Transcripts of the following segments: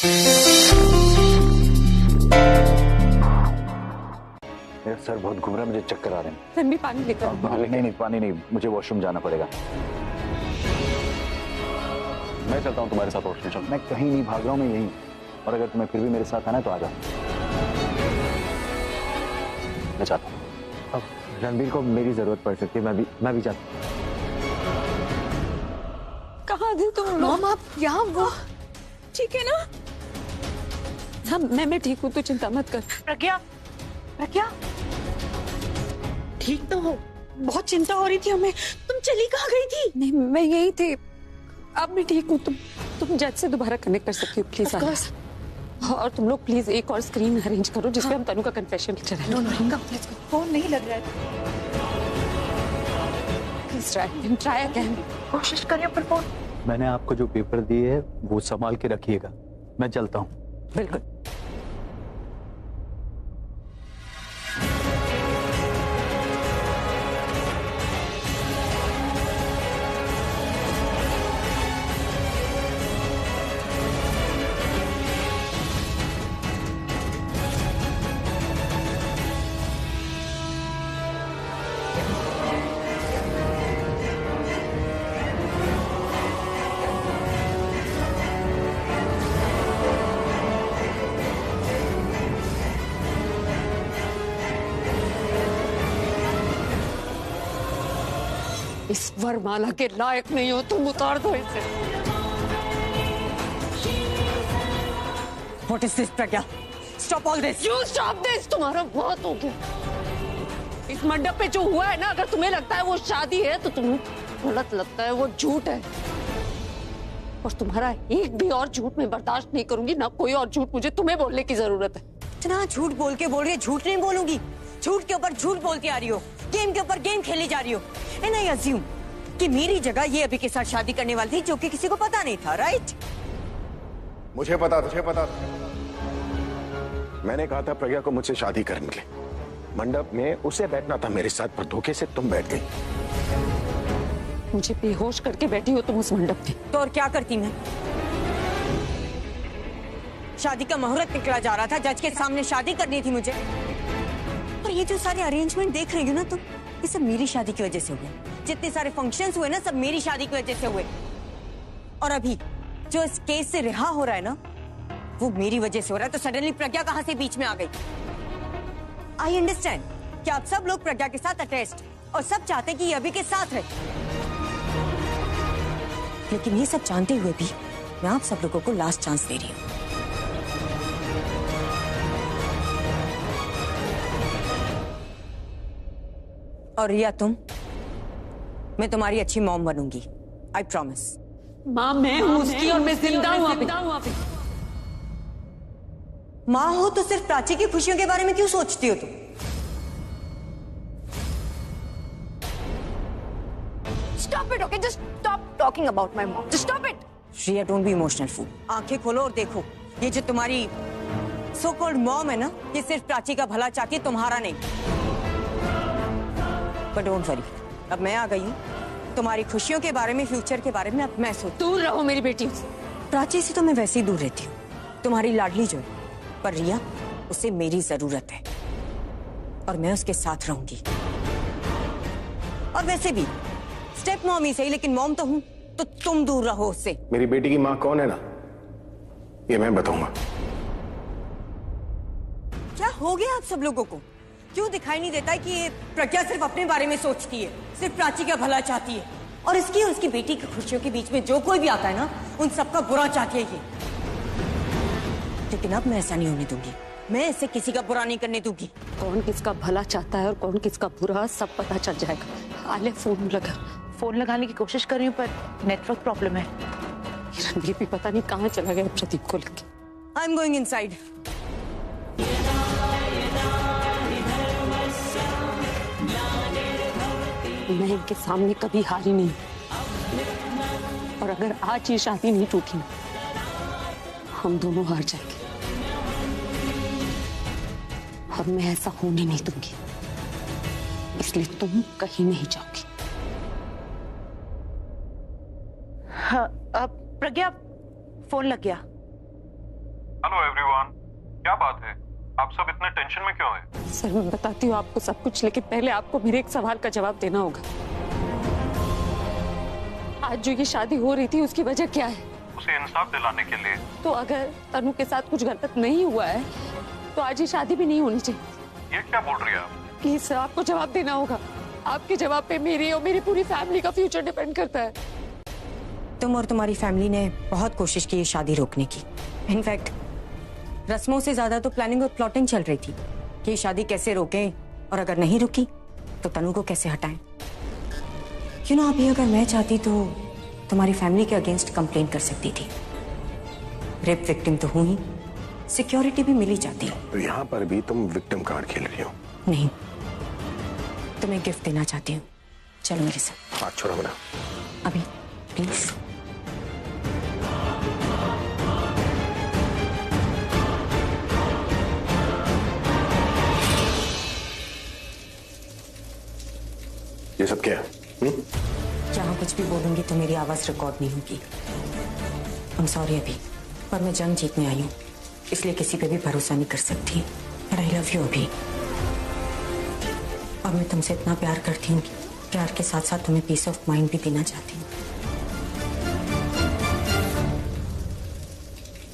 मेरा सर बहुत घूम रहा है, मुझे चक्कर आ रहे हैं। रणबीर पानी लेकर। नहीं, पानी नहीं, मुझे वॉशरूम जाना पड़ेगा। मैं चलता हूँ तुम्हारे साथ वॉशरूम। चल। मैं कहीं नहीं भाग रहा हूँ, मैं यहीं। और अगर तुम्हें फिर भी मेरे साथ आना है तो आ जाओ। मैं चाहता हूँ। अब रणबीर को मेरी जरूरत पड़ सकती है, मैं भी चाहता हूँ। कहाँ थे तुम लोग? आप यहाँ वो ठीक है ना? हाँ, मैं ठीक हूँ, तो चिंता मत कर। प्रज्ञा, प्रज्ञा ठीक तो हो? बहुत चिंता हो रही थी हमें। तुम चली कहाँ गई थी? नहीं, मैं यही थी। अब मैं ठीक हूँ। तुम जज से दोबारा कनेक्ट कर सकती हो प्लीज। और तुम लोग प्लीज एक और स्क्रीन अरेंज करो जिसपे हम तनु का कन्फेशन चलाएं। नो, फोन नहीं लग रहा है। Please try again. कोशिश करिए पर फोन। मैंने आपको जो पेपर दिए है वो संभाल के रखिएगा। मैं चलता हूँ। बिल्कुल। इस वरमाला के लायक नहीं हो तुम, उतार दो इसे। What is this, Pragya? Stop all this. You stop this. तुम्हारा बहुत हो गया। इस मंडप पे जो हुआ है ना, अगर तुम्हें लगता है वो शादी है तो तुम्हें गलत लगता है, वो झूठ है। और तुम्हारा एक भी और झूठ मैं बर्दाश्त नहीं करूंगी, ना कोई और झूठ मुझे तुम्हें बोलने की जरूरत है। इतना झूठ बोल रही है, झूठ नहीं बोलूंगी। झूठ के ऊपर झूठ बोलती आ रही हो, गेम के ऊपर गेम खेली जा रही हो। एंड आई अज्यूम कि मेरी जगह ये अभी के साथ शादी करने वाली थी, जो कि किसी को पता नहीं था, राइट? मुझे पता था। मैंने कहा था प्रज्ञा को मुझसे शादी करने के लिए। मंडप में उसे बैठना था मेरे साथ, पर धोखे से तुम बैठ गई। मुझे बेहोश करके बैठी हो तुम उस मंडप में। तो और क्या करती मैं? शादी का मुहूर्त निकला जा रहा था, जज के सामने शादी करनी थी मुझे। और ये जो सारे अरेंजमेंट देख रही हो ना तुम, ये सब मेरी शादी की वजह से हुए। जितने सारे फंक्शंस हुए ना, सब मेरी शादी की वजह से हुए। और अभी जो इस केस से रिहा हो रहा है ना, वो मेरी वजह से हो रहा है। तो सडनली प्रज्ञा कहां से बीच में आ गई? आई अंडरस्टैंड कि आप सब लोग प्रज्ञा के साथ अटैच्ड और सब चाहते हैं कि ये अभी के साथ रहे, लेकिन ये सब जानते हुए भी मैं आप सब लोगों को लास्ट चांस दे रही हूँ। और रिया, मैं तुम्हारी अच्छी मॉम बनूंगी, आई प्रॉमिस। माँ मैं हूँ उसकी, और मैं जिंदा हूँ अभी। माँ हो तो सिर्फ प्राची की खुशियों के बारे में क्यों सोचती हो तुम? Stop it, okay? Just stop talking about my mom. Just stop it. Riya, don't be emotional fool. आंखें खोलो और देखो, ये जो तुम्हारी सो कॉल्ड मॉम है ना, ये सिर्फ प्राची का भला चाहती है, तुम्हारा नहीं। बट डोंट वरी, अब मैं आ गई हूँ। तुम्हारी खुशियों के बारे में, फ्यूचर के बारे में अब मैं सोच। दूर रहो मेरी बेटी। प्राची से तो मैं वैसे ही दूर रहती हूँ, तुम्हारी लाडली जो है। पर रिया, उसे मेरी जरूरत है और मैं उसके साथ रहूंगी। और वैसे भी स्टेप मॉम ही सही, लेकिन मॉम तो हूं, तो तुम दूर रहो उससे। मेरी बेटी की माँ कौन है ना, ये मैं बताऊंगा। क्या हो गया आप सब लोगों को? क्यों दिखाई नहीं देता है कि ये प्रज्ञा सिर्फ अपने बारे में सोचती है, सिर्फ प्राची का भला चाहती है, और इसकी और उसकी बेटी की खुशियों के बीच में जो कोई भी आता है ना, उन सबका बुरा चाहती है ये। लेकिन अब मैं ऐसा नहीं होने दूंगी, मैं इसे किसी का बुरा नहीं करने दूंगी। कौन किसका भला चाहता है और कौन किसका बुरा, सब पता चल जाएगा। आले फोन लगा। फोन लगाने की कोशिश कर रही हूँ, पर नेटवर्क प्रॉब्लम है। रणबीर भी पता नहीं कहाँ चला गया प्रदीप को लेके। I am going inside. मैं इनके सामने कभी हारी नहीं, और अगर आज ये शादी नहीं टूटी ना, हम दोनों हार जाएंगे। और मैं ऐसा होने नहीं दूंगी, इसलिए तुम कहीं नहीं जाओगी। हाँ, प्रज्ञा, फोन लग गया। हेलो एवरीवन, क्या बात है? आप सब इतने टेंशन में क्यों हैं? सर मैं बताती हूँ आपको सब कुछ, लेकिन पहले आपको मेरे एक सवाल का जवाब देना होगा। आज जो ये शादी हो रही थी उसकी वजह क्या है? उसे इंसाफ दिलाने के लिए। तो अगर तनु के साथ कुछ गलत नहीं हुआ है तो आज ये शादी भी नहीं होनी चाहिए। ये क्या बोल रही है आप? प्लीज सर, आपको जवाब देना होगा। आपके जवाब पे मेरी और मेरी पूरी फैमिली का फ्यूचर डिपेंड करता है। तुम और तुम्हारी फैमिली ने बहुत कोशिश की ये शादी रोकने की। इनफैक्ट रस्मों से ज्यादा तो प्लानिंग और प्लॉटिंग चल रही थी कि ये शादी कैसे रोकें और अगर नहीं रुकी तो तनु को कैसे हटाएं। यू नो, अभी अगर मैं चाहती तो तुम्हारी फैमिली के अगेंस्ट कंप्लेन कर सकती थी। रेप विक्टिम तो हूं ही, सिक्योरिटी भी मिली जाती है। तो यहाँ पर भी तुम विक्टिम कार्ड खेल रही हो? नहीं, तुम्हें गिफ्ट देना चाहती हूँ, चलो मेरे साथ। हाथ छोड़ो मेरा। अभी प्लीज। ये सब क्या है? जहाँ कुछ भी बोलूंगी तो मेरी आवाज रिकॉर्ड नहीं होगी। I'm sorry अभी, पर मैं जंग जीतने आई हूँ, इसलिए किसी पे भी भरोसा नहीं कर सकती। पर आई लव यू अभी, और मैं तुमसे इतना प्यार करती हूँ कि प्यार के साथ साथ तुम्हें पीस ऑफ माइंड भी देना चाहती हूँ।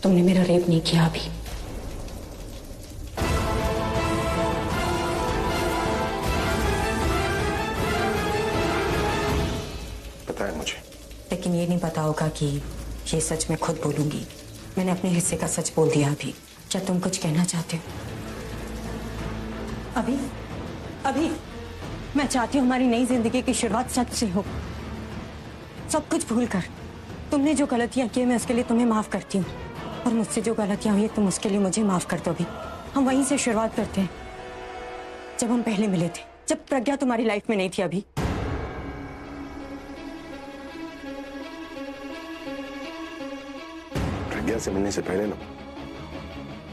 तुमने मेरा रेप नहीं किया अभी। पता है मुझे, लेकिन ये नहीं पता होगा कि ये सच मैं खुद बोलूंगी। मैंने अपने हिस्से का सच बोल दिया अभी। क्या तुम कुछ कहना चाहते हो? अभी अभी मैं चाहती हूँ हमारी नई जिंदगी की शुरुआत सच से हो। सब कुछ भूल कर तुमने जो गलतियां की मैं उसके लिए तुम्हें माफ करती हूँ, और मुझसे जो गलतियां हुई तुम उसके लिए मुझे माफ कर दो। अभी हम वहीं से शुरुआत करते हैं जब हम पहले मिले थे, जब प्रज्ञा तुम्हारी लाइफ में नहीं थी। अभी प्रज्ञा से मिलने से पहले ना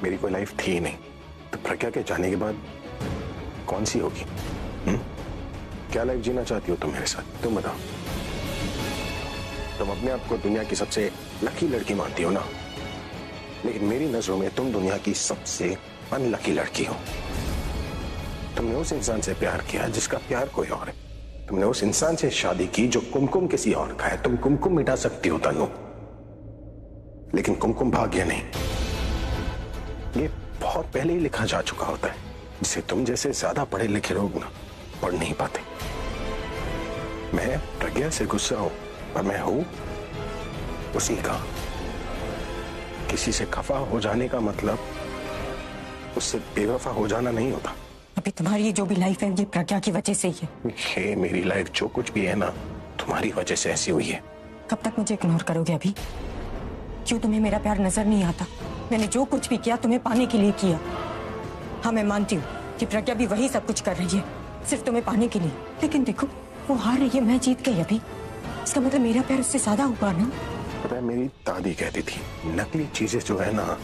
मेरी कोई लाइफ थी ही नहीं, तो प्रज्ञा के जाने के बाद कौन सी होगी? क्या लाइफ जीना चाहती हो तुम मेरे साथ? तुम बताओ। तुम अपने आप को दुनिया की सबसे लकी लड़की मानती हो ना, लेकिन मेरी नजरों में तुम दुनिया की सबसे अनलकी लड़की हो। तुमने उस इंसान से प्यार किया जिसका प्यार कोई और है। तुमने उस इंसान से शादी की जो कुमकुम किसी और का है। तुम कुमकुम मिटा सकती हो तनु, लेकिन कुमकुम भाग्य नहीं। ये बहुत पहले ही लिखा जा चुका होता है, जिसे तुम जैसे ज्यादा पढ़े लिखे लोग ना पढ़ नहीं पाते। मैं प्रज्ञा से गुस्सा हूं, पर मैं हूं उसी का। किसी से खफा हो जाने का मतलब उससे बेवफा हो जाना नहीं होता। अभी तुम्हारी जो भी लाइफ है ये प्रज्ञा की वजह से ही है। ये मेरी लाइफ जो कुछ भी है ना, तुम्हारी वजह से ऐसी हुई है। कब तक मुझे इग्नोर करोगे अभी? क्यों तुम्हें मेरा प्यार नजर नहीं आता? मैंने जो कुछ भी किया तुम्हें पाने के लिए किया। हाँ, मैं मानती हूँ कि प्रज्ञा भी वही सब कुछ कर रही है सिर्फ तुम्हें पाने के लिए, लेकिन देखो वो हार रही है, मैं जीत गई। अभी इसका मतलब मेरा प्यार उससे ज्यादा हुआ ना। पता है, मेरी दादी कहती थी नकली चीजें जो है ना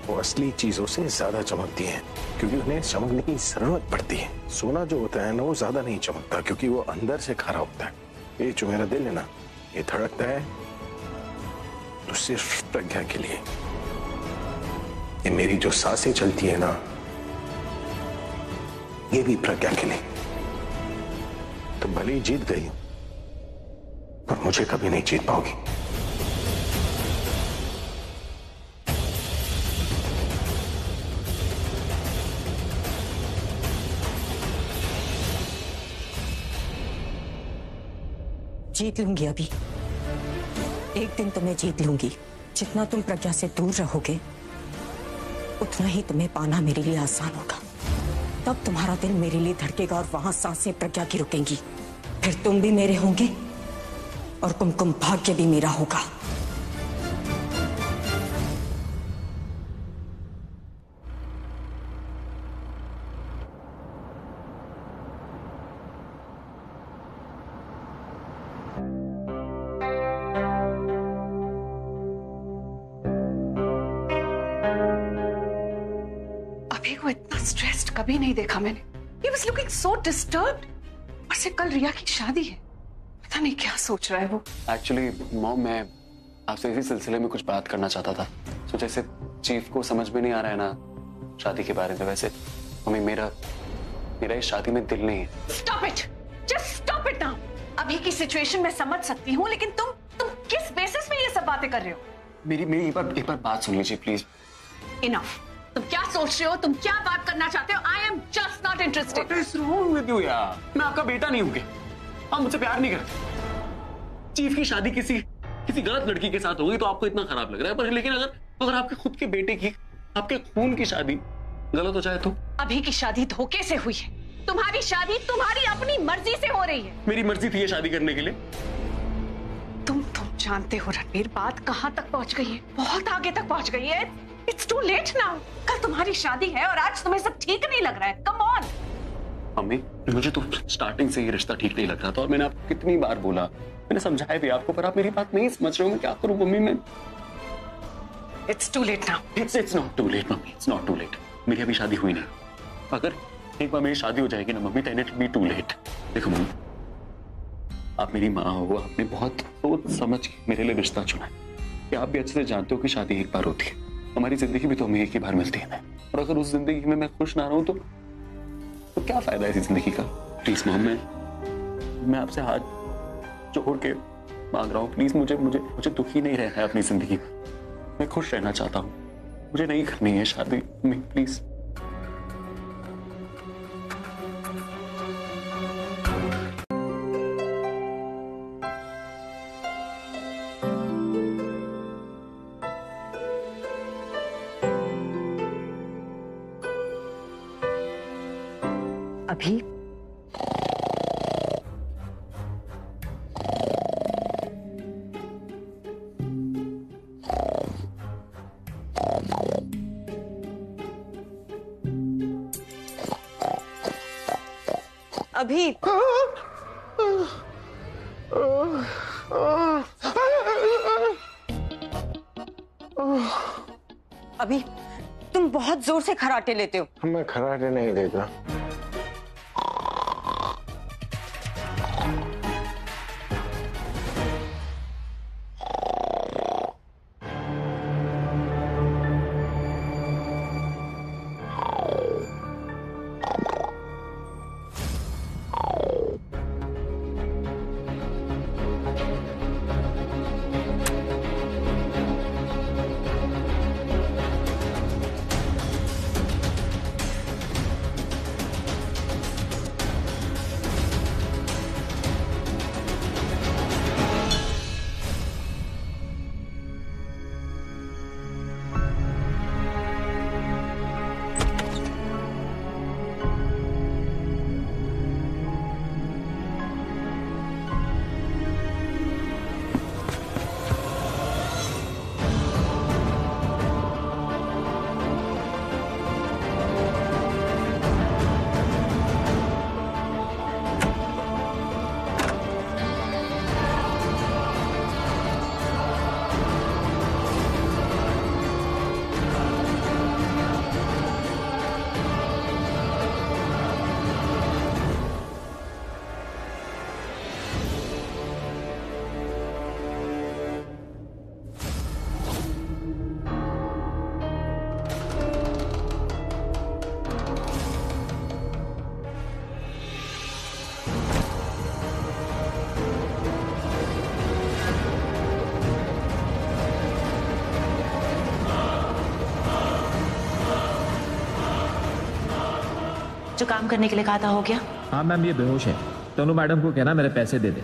वो असली चीजों से ज्यादा चमकती हैं, क्योंकि उन्हें चमकने की जरूरत पड़ती है। सोना जो होता है ना वो ज्यादा नहीं चमकता, क्योंकि वो अंदर से खरा होता है। ये जो मेरा दिल है ना, ये धड़कता है तो सिर्फ प्रज्ञा के लिए। ये मेरी जो सांसें चलती है ना, ये भी प्रज्ञा के लिए। तुम भले ही जीत गई, पर मुझे कभी नहीं जीत पाओगी। जीत लूंगी अभी, एक दिन तुम्हें जीत लूंगी। जितना तुम प्रज्ञा से दूर रहोगे उतना ही तुम्हें पाना मेरे लिए आसान होगा। तब तुम्हारा दिल मेरे लिए धड़केगा और वहां सांसें प्रज्ञा की रुकेंगी। फिर तुम भी मेरे होंगे और कुमकुम भाग्य भी मेरा होगा। अभी को इतना स्ट्रेस्ड कभी नहीं देखा मैंने। He was looking so disturbed। और से कल रिया की शादी है, पता नहीं क्या सोच रहा है वो। एक्चुअली मॉम, मैं आपसे इसी सिलसिले में कुछ बात करना चाहता था। तो जैसे चीफ को समझ में नहीं आ रहा है ना शादी के बारे में, वैसे मम्मी मेरा इस शादी में दिल नहीं है। Stop it, just stop it now. अभी की सिचुएशन में समझ सकती हूँ, लेकिन तुम किस बेसिस पे ये सब बातें कर रहे हो? मेरी एक बार बात सुन लीजिए प्लीज। इनफ। तुम क्या सोच रहे हो, तुम क्या बात करना चाहते हो? I am just not interested. What is wrong with you यार? मैं आपका बेटा नहीं हूँ क्या? आप मुझसे प्यार नहीं करते। चीफ की शादी किसी गलत लड़की के साथ होगी तो आपको इतना खराब लग रहा है, पर लेकिन अगर आपके खुद के बेटे की, आपके खून की शादी गलत हो जाए तो? अभी की शादी धोखे से हुई है। तुम्हारी शादी तुम्हारी अपनी मर्जी से हो रही है। मेरी मर्जी थी ये शादी करने के लिए। तुम जानते हो रणवीर, बात कहां तक पहुंच गई है? बहुत आगे तक पहुंच गई है। It's too late now. कल तुम्हारी शादी है और आज तुम्हें सब ठीक नहीं लग रहा है। Come on. मम्मी मुझे तो स्टार्टिंग से ये रिश्ता ठीक नहीं लग रहा था और मैंने आपको कितनी बार बोला, मैंने समझाया भी आपको, पर आप मेरी बात नहीं समझ रहे हो। मैं क्या करूं मम्मी? मैं it's too late now. It's not too late मम्मी, इट्स नॉट टू लेट। मेरी अभी शादी हुई नहीं। अगर एक बार मेरी शादी हो जाएगी ना मम्मी, then it will be too late. देखो मम्मी, आप मेरी माँ हो, आपने बहुत सोच समझ के मेरे लिए रिश्ता चुना है। कि आप भी अच्छे से जानते हो कि शादी एक बार होती है, हमारी जिंदगी भी तो हमें एक ही बार मिलती है। और अगर उस जिंदगी में मैं खुश ना रहूं तो क्या फायदा है इस जिंदगी का? प्लीज मॉम, मैं आपसे हाथ जोड़ के मांग रहा हूँ, प्लीज मुझे दुखी नहीं रहना है अपनी जिंदगी में। मैं खुश रहना चाहता हूँ, मुझे नहीं करनी है शादी में, प्लीज। अभी अभी अभी तुम बहुत जोर से खराटे लेते हो। मैं खराटे नहीं देता। जो काम करने के लिए कहा था हो गया? हाँ मैम, ये बेहोश है। तनु मैडम को कहना मेरे पैसे दे दे।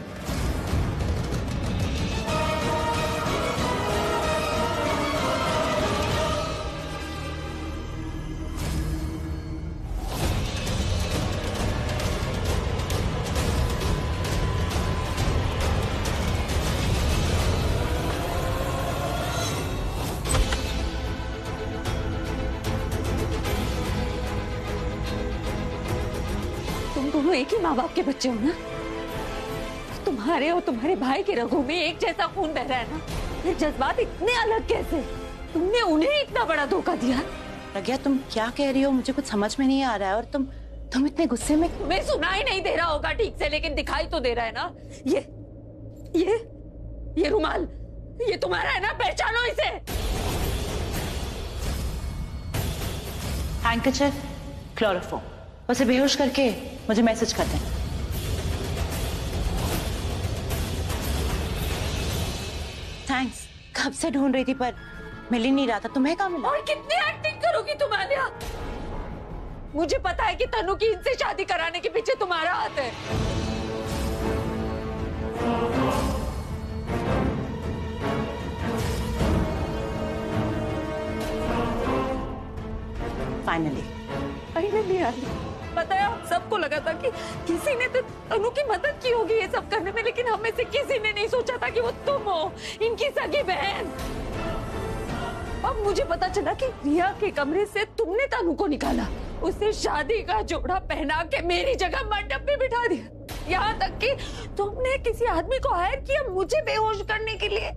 दोनों एक ही माँ बाप के बच्चे हो ना? तुम्हारे और तुम्हारे भाई के रगों में एक जैसा खून बह रहा है ना? ये जज्बात इतने अलग कैसे? तुमने उन्हें इतना बड़ा धोखा दिया। प्रज्ञा, तुम क्या कह रही हो? मुझे कुछ समझ में नहीं आ रहा है। और तुम इतने गुस्से में? तुम्हें सुनाई नहीं दे रहा होगा ठीक से, लेकिन दिखाई तो दे रहा है ना। ये रुमाल, ये तुम्हारा है ना? पहचानो इसे। हैंकरचीफ, क्लोरोफॉर्म, उसे बेहोश करके मुझे मैसेज कर दें। थैंक्स। कब से ढूंढ रही थी पर मिल ही नहीं रहा था। तुम्हें कहाँ मिला? और कितनी एक्टिंग करोगी तुम आलिया? मुझे पता है कि तनु की इनसे शादी कराने के पीछे तुम्हारा हाथ है। फाइनली आली। पता है आप सबको लगा था कि किसी ने तो तनु की मदद की होगी ये सब करने में, लेकिन हम में से किसी ने नहीं सोचा था कि वो तुम हो, इनकी सगी बहन। अब मुझे पता चला कि रिया के कमरे से तुमने तनु को निकाला, उसे शादी का जोड़ा पहना के मेरी जगह मंडप पे बिठा दिया। यहाँ तक कि तुमने किसी आदमी को हायर किया मुझे बेहोश करने के लिए।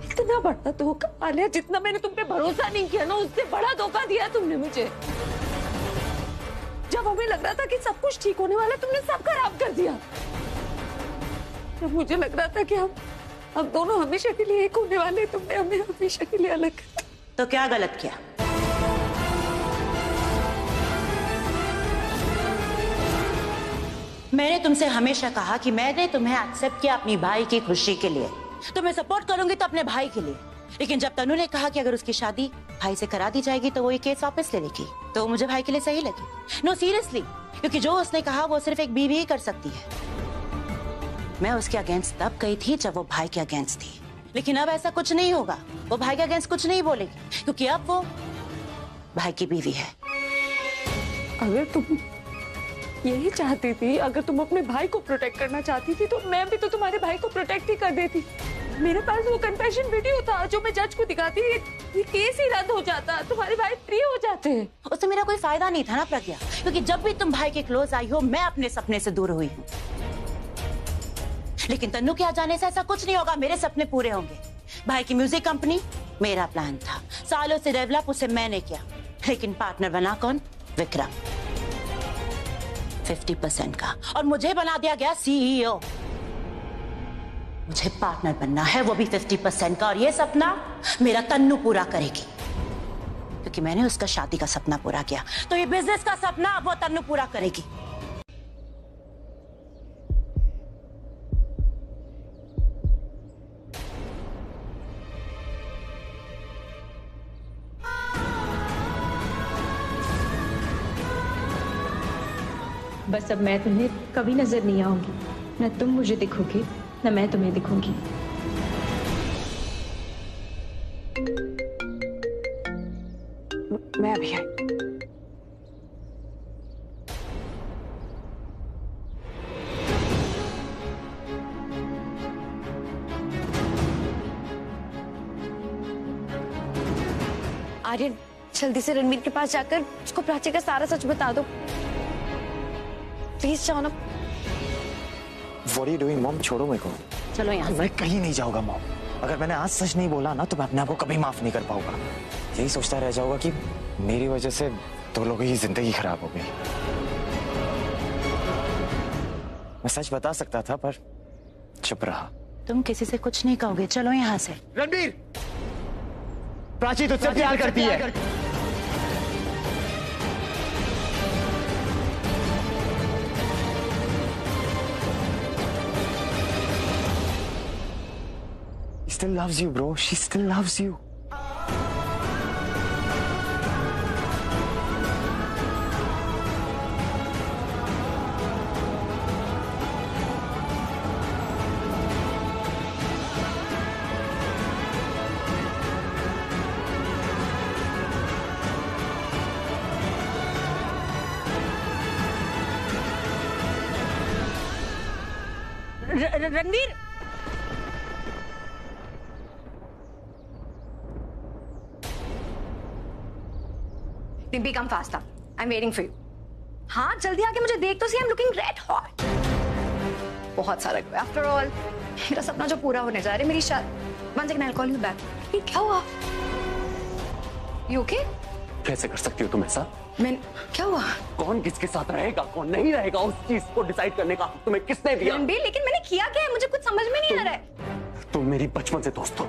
इतना बड़ा धोखा आलिया, जितना मैंने तुम पे भरोसा नहीं किया ना, उससे बड़ा धोखा दिया तुमने मुझे। जब हमें लग रहा था कि सब कुछ ठीक होने वाला, तुमने सब खराब कर दिया। जब मुझे लग रहा था कि हम दोनों हमेशा के लिए एक होने वाले, तुमने हमें हमेशा के लिए अलग कर दिया। तो क्या गलत किया? मैंने तुमसे हमेशा कहा कि मैंने तुम्हें एक्सेप्ट किया अपनी भाई की खुशी के लिए, तो मैं सपोर्ट करूंगी तो अपने भाई के लिए। लेकिन जब तनु ने कहा कि अगर उसकी शादी भाई से करा दी जाएगी तो वो ये केस वापस ले लेगी, तो मुझे भाई के लिए सही लगी। नो सीरियसली, क्योंकि जो उसने कहा वो सिर्फ एक बीवी ही कर सकती है। मैं उसके अगेंस्ट तब गई थी जब वो भाई के अगेंस्ट थी, लेकिन अब ऐसा कुछ नहीं होगा। वो भाई के अगेंस्ट कुछ नहीं बोलेगी, क्योंकि अब वो भाई की बीवी है। अगर तुम यही चाहती थी, अगर तुम अपने भाई को प्रोटेक्ट करना चाहती थी, तो मैं भी तो तुम्हारे भाई को प्रोटेक्ट ही कर देती। मेरे पास वो कन्फेशन वीडियो था जो मैं जज को दिखाती, ये केस ही रद्द हो जाता, तुम्हारे भाई फ्री हो जाते। उससे मेरा कोई फायदा नहीं था ना प्रज्ञा, क्योंकि जब भी तुम भाई के क्लोज आई हो, मैं अपने सपने से दूर हुई हूँ। लेकिन तन्नू के आ जाने से ऐसा कुछ नहीं होगा, मेरे सपने पूरे होंगे। भाई की म्यूजिक कंपनी मेरा प्लान था, सालों से डेवलप उसे मैंने किया, लेकिन पार्टनर बना कौन? विक्रम, 50% का, और मुझे बना दिया गया सीईओ। मुझे पार्टनर बनना है, वो भी 50% का, और ये सपना मेरा तन्नू पूरा करेगी, क्योंकि मैंने उसका शादी का सपना पूरा किया, तो ये बिजनेस का सपना वो तन्नू पूरा करेगी। बस अब मैं तुम्हें कभी नजर नहीं आऊंगी, न तुम मुझे दिखोगे न मैं तुम्हें दिखूंगी। मैं अभी आई। आर्यन, जल्दी से रणवीर के पास जाकर उसको प्राची का सारा सच बता दो। प्लीज जाओ ना। What are you doing, mom? छोड़ो मेरे को। चलो यहाँ। मैं कहीं नहीं जाऊंगा मॉम। अगर मैंने आज सच नहीं बोला ना, तो मैं अपने आप को कभी माफ नहीं कर पाऊंगा। यही सोचता रह जाऊंगा कि मेरी वजह से दो लोगों की जिंदगी खराब हो गई। मैं सच बता सकता था, पर चुप रहा। तुम किसी से कुछ नहीं कहोगे, चलो यहाँ से। रणबीर, प्राची तुझसे प्यार करती है। She still loves you, bro. She still loves you. Ranveer, Dimpy come fast, I am waiting for you. हाँ जल्दी आके मुझे देख तो see, I am looking red hot. बहुत सारा हुआ आफ्टर ऑल, मेरा सपना जो पूरा होने जा रहा है, मेरी शादी। One second, I will call you back. क्या हुआ? You okay? कैसे कर सकती हो तुम ऐसा? मैं क्या हुआ? कौन किसके साथ रहेगा कौन नहीं रहेगा, उस चीज को डिसाइड करने का हक तुम्हें किसने दिया? रणबीर, लेकिन मैंने किया क्या है? मुझे कुछ समझ में नहीं आ रहा है। तुम मेरी बचपन से दोस्त हो।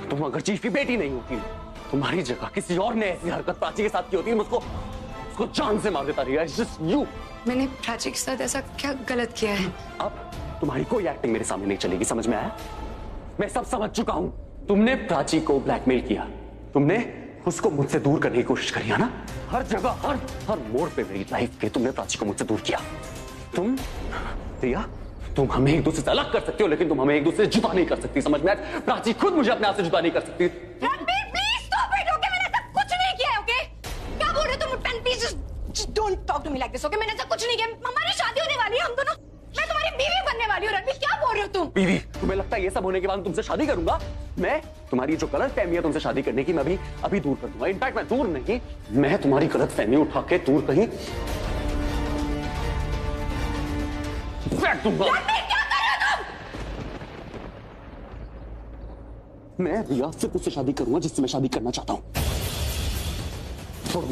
तुम अगर चीफ की बेटी नहीं होती तुम्हारी जगह किसी और ने ऐसी हरकत प्राची के साथ की होती है, उसको जान से मार देता रिया। It's just you। मैंने प्राची के साथ ऐसा क्या गलत किया है? अब तुम्हारी कोई एक्टिंग मेरे सामने नहीं चलेगी, समझ में आया? मैं सब समझ चुका हूं। तुमने प्राची को ब्लैकमेल किया, तुमने उसको मुझसे दूर करने की कोशिश करी है ना? हर जगह, हर मोड़ पे मेरी लाइफ के तुमने प्राची को मुझसे दूर किया। तुम रिया, तुम हमें एक दूसरे से अलग कर सकते हो, लेकिन तुम हमें एक दूसरे से जुदा नहीं कर सकती, समझ में आया? प्राची खुद मुझे अपने आप से जुदा नहीं कर सकती। Don't talk to me like this, okay? मैंने ऐसा कुछ नहीं किया। हमारी शादी होने वाली है, हम दोनों। मैं तुम्हारी बीवी बनने वाली हूँ रणबीर। क्या बोल रहे हो तुम? बीवी? तुम्हें लगता है ये सब होने के बाद तुमसे शादी करूंगा? मैं तुम्हारी जो गलत फहमी है तुमसे शादी करने की, मैं अभी दूर कर दूंगा। इनफैक्ट मैं दूर नहीं, मैं तुम्हारी गलत फहमी उठा के दूर कहीं फेंक दूंगा। क्या कर रहे हो तुम? मैं रिया सिर्फ उससे शादी करूंगा जिससे मैं शादी करना चाहता हूँ। छोड़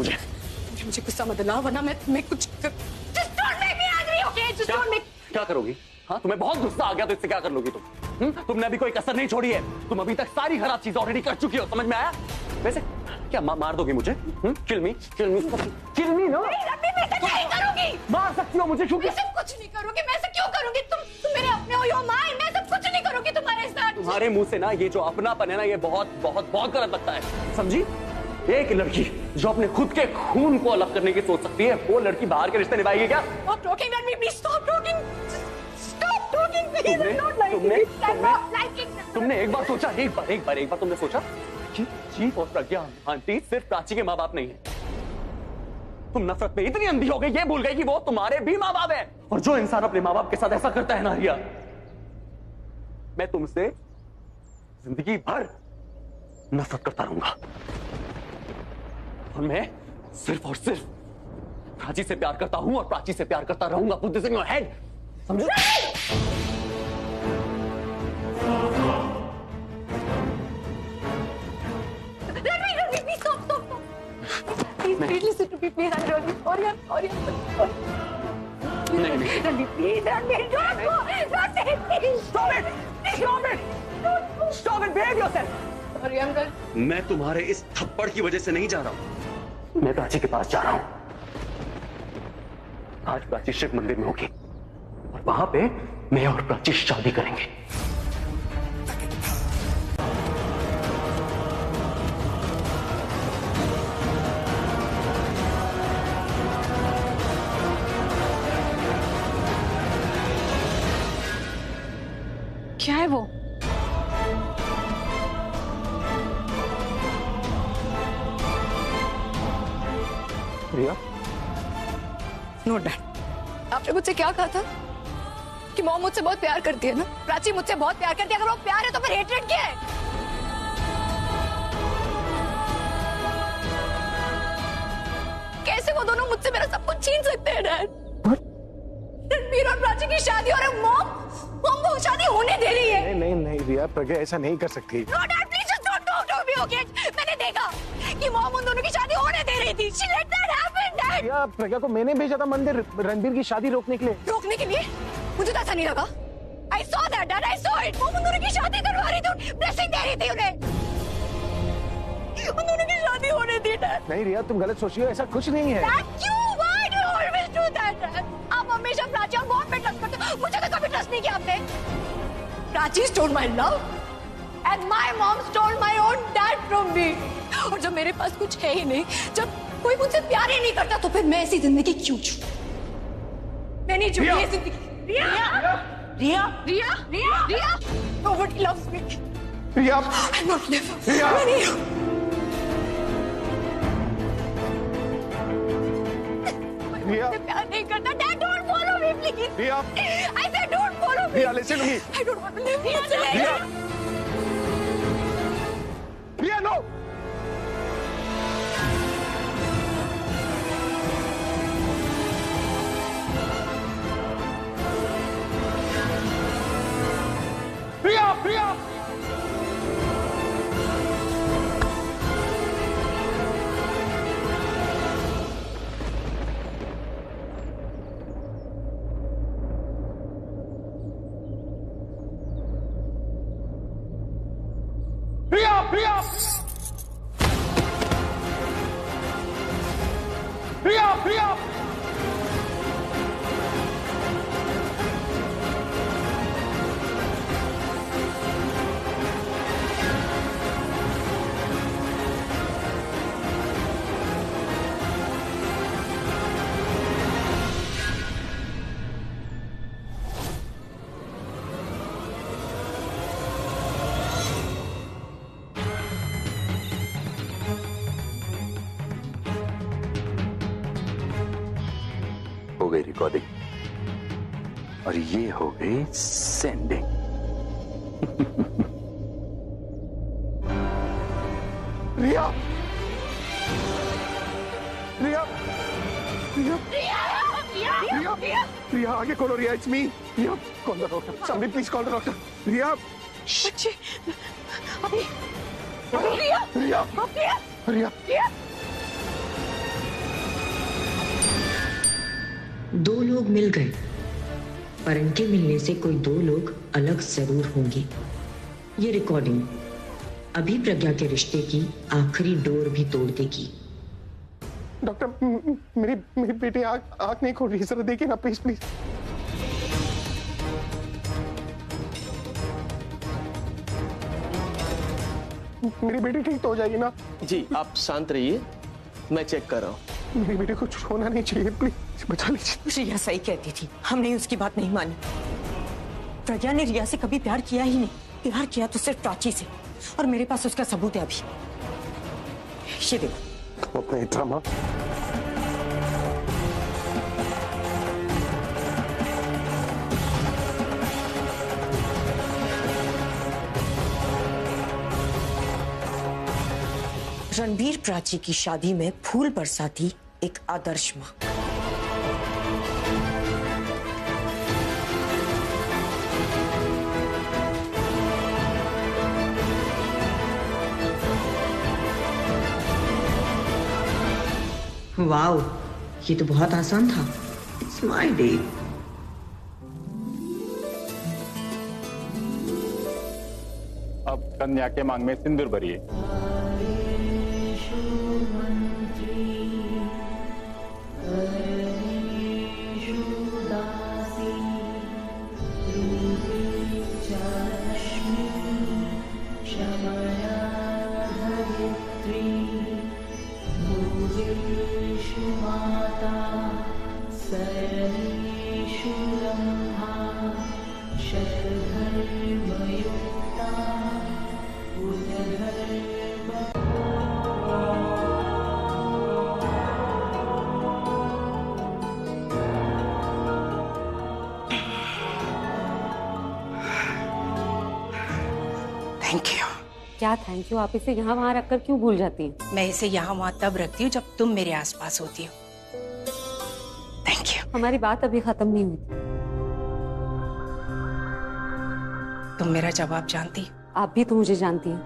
मुझे गुस्सा मत दिलाओ, वरना मैं कुछ Just don't make me angry, okay? Just don't make... क्या करोगी? हाँ, तुम्हें बहुत गुस्सा आ गया तो इससे क्या कर लोगी तुम? तुमने अभी कोई कसर नहीं छोड़ी है। तुम अभी तक सारी खराब चीजें ऑलरेडी कर चुकी हो, समझ में आया? वैसे क्या मार दोगी मुझे? किल मी नो? नहीं करूंगी। मार सकती हो मुझे क्योंकि मैं सब कुछ नहीं करूंगी। मैं ऐसा क्यों करूंगी? तुम मेरे अपने हो, you're mine। मैं सब कुछ नहीं करूंगी तुम्हारे साथ। तुम्हारे मुंह से ना ये जो अपनापन है ना, ये बहुत बहुत बहुत गलत लगता है, समझी? एक लड़की जो अपने खुद के खून को अलग करने की सोच सकती है, वो लड़की बाहर के रिश्ते निभाएगी क्या? Stop talking, let me please stop talking. Stop talking, please. I'm not liking it. I'm not liking it. तुमने एक बार सोचा, एक बार तुमने सोचा कि चीफ और प्रज्ञा आंटी सिर्फ प्राची के माँ बाप नहीं है। तुम नफरत में इतनी अंधी हो गई, ये भूल गई कि वो तुम्हारे भी माँ बाप है। और जो इंसान अपने माँ बाप के साथ ऐसा करता है ना रिया, मैं तुमसे जिंदगी भर नफरत करता रहूंगा। और मैं सिर्फ और सिर्फ प्राची से प्यार करता हूं और प्राची से प्यार करता रहूंगा। Put this in your head, समझे? Please stop. Please listen to me, please. I'm really sorry. I'm sorry. नहीं। Ranveer, please, Ranveer, don't go. Don't say it, please. Stop it. Behave yourself. Sorry, uncle. मैं तुम्हारे इस थप्पड़ की वजह से नहीं जा रहा हूं, मैं प्राची के पास जा रहा हूं। आज प्राची शिव मंदिर में होगी और वहां पे मैं और प्राची शादी करेंगे। क्या है वो? रिया? नो डैड, आपने मुझसे क्या कहा था कि मॉम मुझसे बहुत प्यार करती है ना? प्राची मुझसे बहुत प्यार करती है। अगर वो प्यार है तो फिर हेट्रेड क्या है? कैसे वो दोनों मुझसे मेरा सब कुछ छीन सकते हैं डैड? रणबीर और प्राची की शादी हो रही है, मॉम वो शादी होने दे रही है। नहीं रिया, प्रज्ञा ऐसा नहीं कर सकती। No dad, please just don't talk to me, okay? मैंने देखा कि मॉम उन दोनों की शादी होने दे रही थी। She let that happen dad. Riya, Pragya को मैंने भेजा था मंदिर रणबीर की शादी रोकने के लिए। रोकने के लिए? मुझे तो ऐसा नहीं लगा। I saw that, Dad. I saw it. वो उन दोनों की शादी करवा रही थी, ब्लेसिंग दे रही थी उन्हें। उन दोनों की शादी होने दी डैड। नहीं रिया, तुम गलत सोच रही हो, ऐसा कुछ नहीं है। क्यों? Why do you always do that, Dad? आप हमेशा प्राची और मॉम पे ट्रस्ट करते हो। मुझे तो कभी ट्रस्ट नहीं किया आपने। Prachi stole my love and my mom stole my own dad from me. और जब मेरे पास कुछ है ही नहीं, जब कोई मुझसे प्यार ही नहीं करता, तो फिर मैं ऐसी जिंदगी क्यों जीऊं? मैं नहीं जीऊंगी ये जिंदगी। रिया, nobody loves me. Riya, I'm not living. रिया, मैं नहीं हूं। रिया, मुझसे प्यार नहीं करता। Dad, don't follow me, please. Riya, I said don't follow me. Riya, listen to me. I don't want to live here. Riya, Riya, no. प्रिया, प्रिया प्रिया हो गई recording और ये हो गई सेंडिंग। रिया रिया रिया रिया रिया आगे कौन? Riya it's me. Riya call the doctor, somebody please call the doctor. Riya बच्चे अभी रिया रिया रिया रिया दो लोग मिल गए, पर इनके मिलने से कोई दो लोग अलग जरूर होंगे। ये रिकॉर्डिंग अभी प्रज्ञा के रिश्ते की आखिरी डोर भी तोड़ देगी। डॉक्टर मेरी बेटी आंख नहीं खोल रही है, जरा देखिए ना प्लीज प्लीज। मेरी बेटी ठीक तो हो जाएगी ना? जी आप शांत रहिए, मैं चेक कर रहा हूँ। मेरी बेटी को कुछ होना नहीं चाहिए, प्लीज बचा लीजिए। रिया सही कहती थी, हमने उसकी बात नहीं मानी। प्रज्ञा ने रिया से कभी प्यार किया ही नहीं, प्यार किया तो सिर्फ प्राची से, और मेरे पास उसका सबूत है अभी। ये देखो अपना ड्रामा। रणबीर प्राची की शादी में फूल बरसाती एक आदर्श माँ। वाओ, ये तो बहुत आसान था। It's my day. अब कन्या के मांग में सिंदूर भरिए। Thank you. क्या थैंक यू? आप इसे यहाँ वहाँ रखकर क्यों भूल जाती हैं? मैं इसे यहाँ वहाँ तब रखती हूँ जब तुम मेरे आसपास होती हो। Thank you. हमारी बात अभी खत्म नहीं हुई। तुम मेरा जवाब जानती? आप भी तो मुझे जानती हैं।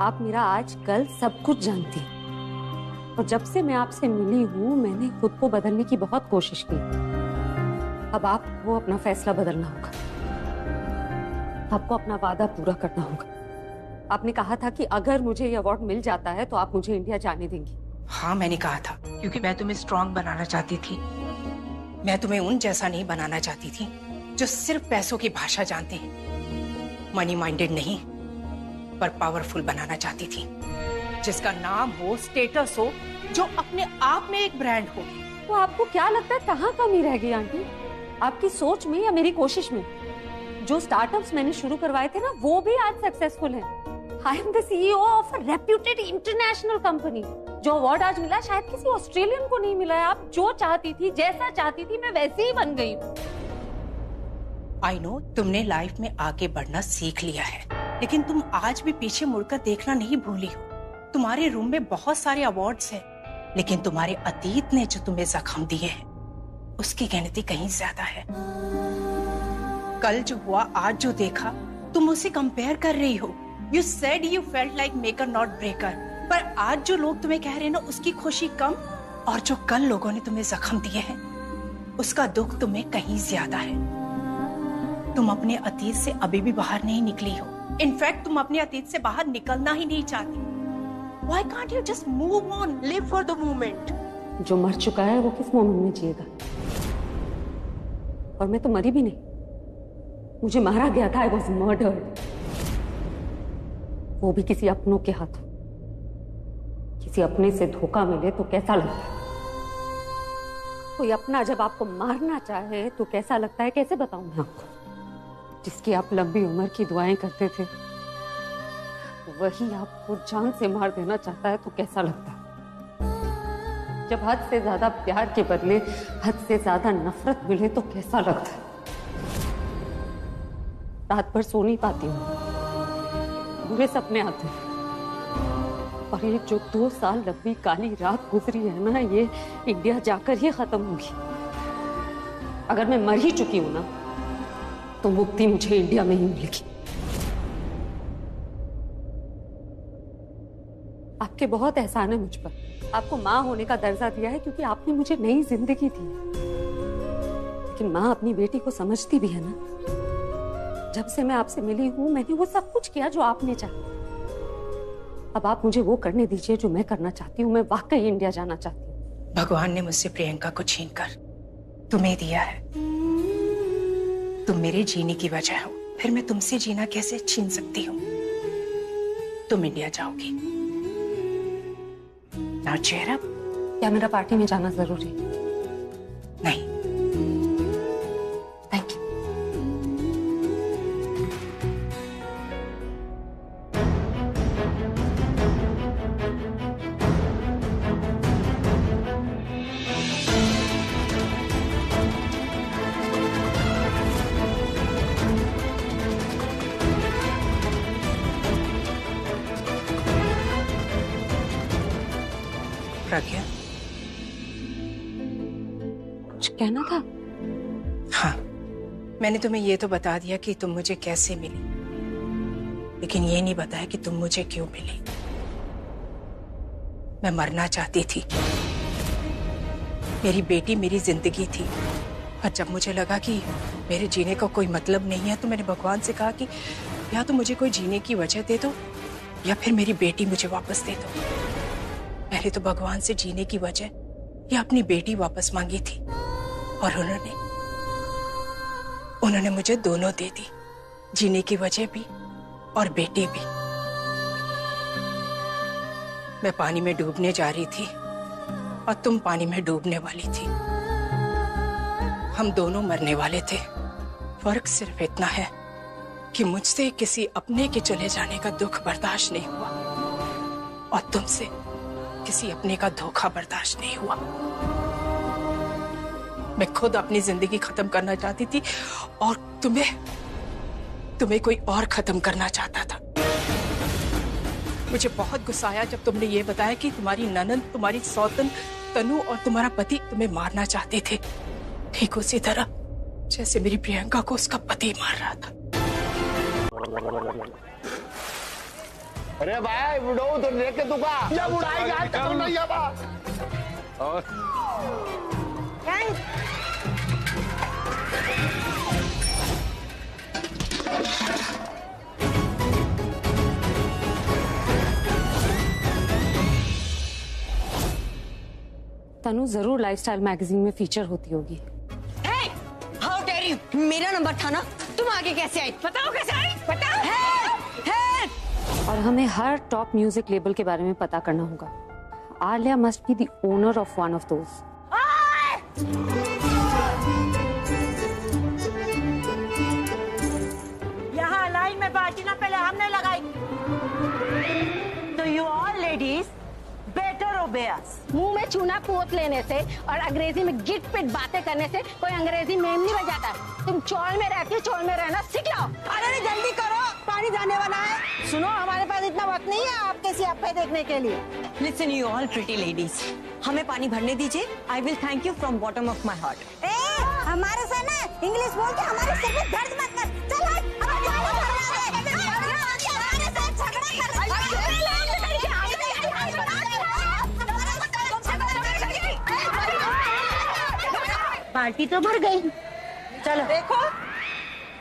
आप मेरा आज कल सब कुछ जानती हैं। और जब से मैं आपसे मिली हूँ मैंने खुद को बदलने की बहुत कोशिश की। अब आपको अपना फैसला बदलना होगा। आपको अपना वादा पूरा करना होगा। आपने कहा था कि अगर मुझे ये अवार्ड मिल जाता है तो आप मुझे इंडिया जाने देंगी। हाँ मैंने कहा था, क्योंकि मैं तुम्हें स्ट्रांग बनाना चाहती थी। मैं तुम्हें उन जैसा नहीं बनाना चाहती थी जो सिर्फ पैसों की भाषा जानते हैं, मनी माइंडेड नहीं पर पावरफुल बनाना चाहती थी, जिसका नाम हो, स्टेटस हो, जो अपने आप में एक ब्रांड हो। तो आपको क्या लगता है कहाँ कमी रह गई आंटी? आपकी सोच में या मेरी कोशिश में? जो स्टार्टअप्स मैंने शुरू करवाए थे ना वो भी आज सक्सेसफुल हैं। I am the CEO of a reputed international company. जो अवार्ड आज मिला शायद किसी ऑस्ट्रेलियन को नहीं मिला है। आप जो चाहती थी, जैसा चाहती थी, मैं वैसे ही बन गई हूँ। आई नो तुमने लाइफ में आगे बढ़ना सीख लिया है, लेकिन तुम आज भी पीछे मुड़कर देखना नहीं भूली हो। तुम्हारे रूम में बहुत सारे अवार्ड्स हैं, लेकिन तुम्हारे अतीत ने जो तुम्हें जख्म दिए हैं उसकी गिनती कहीं ज्यादा है। कल जो हुआ, आज जो देखा, तुम उसे कंपेयर कर रही हो। You said you felt like maker not breaker, पर आज जो लोग तुम्हें कह रहे हैं ना उसकी खुशी कम, और जो कल लोगों ने तुम्हें जख्म दिए हैं उसका दुख तुम्हें कहीं ज्यादा है। तुम अपने अतीत से अभी भी बाहर नहीं निकली हो। इनफैक्ट तुम अपने अतीत से बाहर निकलना ही नहीं चाहती। Why can't you just move on, live for the moment? जो मर चुका है वो किस मोमेंट में जिएगा? और मैं तो मरी भी नहीं, मुझे मारा गया था। आई वॉज मर्डर्ड, वो भी किसी अपनों के हाथों। किसी अपने से धोखा मिले तो कैसा लगता है? कोई अपना जब आपको मारना चाहे तो कैसा लगता है, कैसे बताऊं मैं आपको? जिसकी आप लंबी उम्र की दुआएं करते थे वही आपको जान से मार देना चाहता है तो कैसा लगता है? जब हद से ज्यादा प्यार के बदले हद से ज्यादा नफरत मिले तो कैसा लगता है? रात भर सो नहीं पाती हूँ, बुरे सपने आते हैं। और ये जो 2 साल लंबी काली रात गुजरी है ना, ये इंडिया जाकर ही खत्म होगी। अगर मैं मर ही चुकी हूं ना तो मुक्ति मुझे इंडिया में ही मिलेगी। आपके बहुत एहसान है मुझ पर। आपको माँ होने का दर्जा दिया है क्योंकि आपने मुझे नई जिंदगी दी है। लेकिन माँ अपनी बेटी को समझती भी है ना। जब से मैं आपसे मिली हूं मैंने वो सब कुछ किया जो आपने चाहा। अब आप मुझे वो करने दीजिए जो मैं करना चाहती हूँ। मैं वाकई इंडिया जाना चाहती हूँ। भगवान ने मुझसे प्रियंका को छीनकर तुम्हें दिया है। तुम मेरे जीने की वजह हो, फिर मैं तुमसे जीना कैसे छीन सकती हूँ? तुम इंडिया जाओगी। Now cheer up. क्या मेरा पार्टी में जाना जरूरी है? नहीं। Thank you. प्रज्ञा, कुछ कहना था? हाँ, मैंने तुम्हें ये तो बता दिया कि तुम मुझे कैसे मिली, लेकिन ये नहीं बताया कि तुम मुझे क्यों मिली। मैं मरना चाहती थी। मेरी बेटी मेरी जिंदगी थी, और जब मुझे लगा कि मेरे जीने का कोई मतलब नहीं है तो मैंने भगवान से कहा कि या तो मुझे कोई जीने की वजह दे दो या फिर मेरी बेटी मुझे वापस दे दो। मैंने तो भगवान से जीने की वजह या अपनी बेटी वापस मांगी थी, और उन्होंने मुझे दोनों दे दी, जीने की वजह भी और बेटी भी। मैं पानी में डूबने जा रही थी और तुम पानी में डूबने वाली थी। हम दोनों मरने वाले थे। फर्क सिर्फ इतना है कि मुझसे किसी अपने के चले जाने का दुख बर्दाश्त नहीं हुआ और तुमसे किसी अपने का धोखा बर्दाश्त नहीं हुआ। मैं खुद अपनी जिंदगी खत्म करना चाहती थी और तुम्हें कोई और खत्म करना चाहता था। मुझे बहुत गुस्सा आया जब तुमने ये बताया कि तुम्हारी ननद, तुम्हारी सौतन तनु और तुम्हारा पति तुम्हें मारना चाहते थे, ठीक उसी तरह जैसे मेरी प्रियंका को उसका पति मार रहा था। अरे भाई बुढ़ो तो देख के तुका या बुढ़ाई का कर नहीं है बा। और तनु जरूर लाइफस्टाइल मैगजीन में फीचर होती होगी। How dare you! मेरा नंबर था ना, तुम आगे कैसे आई? बताओ कैसे आई? बताओ। और हमें हर टॉप म्यूजिक लेबल के बारे में पता करना होगा। Alia must be the owner of one of those. यहाँ लाइन में बैठी ना, पहले हमने लगाई। तो यू ऑल लेडीज बेटर ओबे अस। मुंह में चूना पोत लेने से और अंग्रेजी में गिट पिट बातें करने से कोई अंग्रेजी मेम नहीं बजाता। तुम चौल में रहती हो, चौल में रहना सीख लो। अरे जल्दी करो, पानी जाने वाला है। सुनो, हमारे पास इतना वक्त नहीं है आपके सियापे देखने के लिए। Listen you all pretty ladies, हमें पानी भरने दीजिए। I will thank you from bottom of my heart. हमारे से ना इंग्लिश बोल के हमारे सिर में दर्द मत कर। चलो पार्टी तो भर गई। चलो देखो,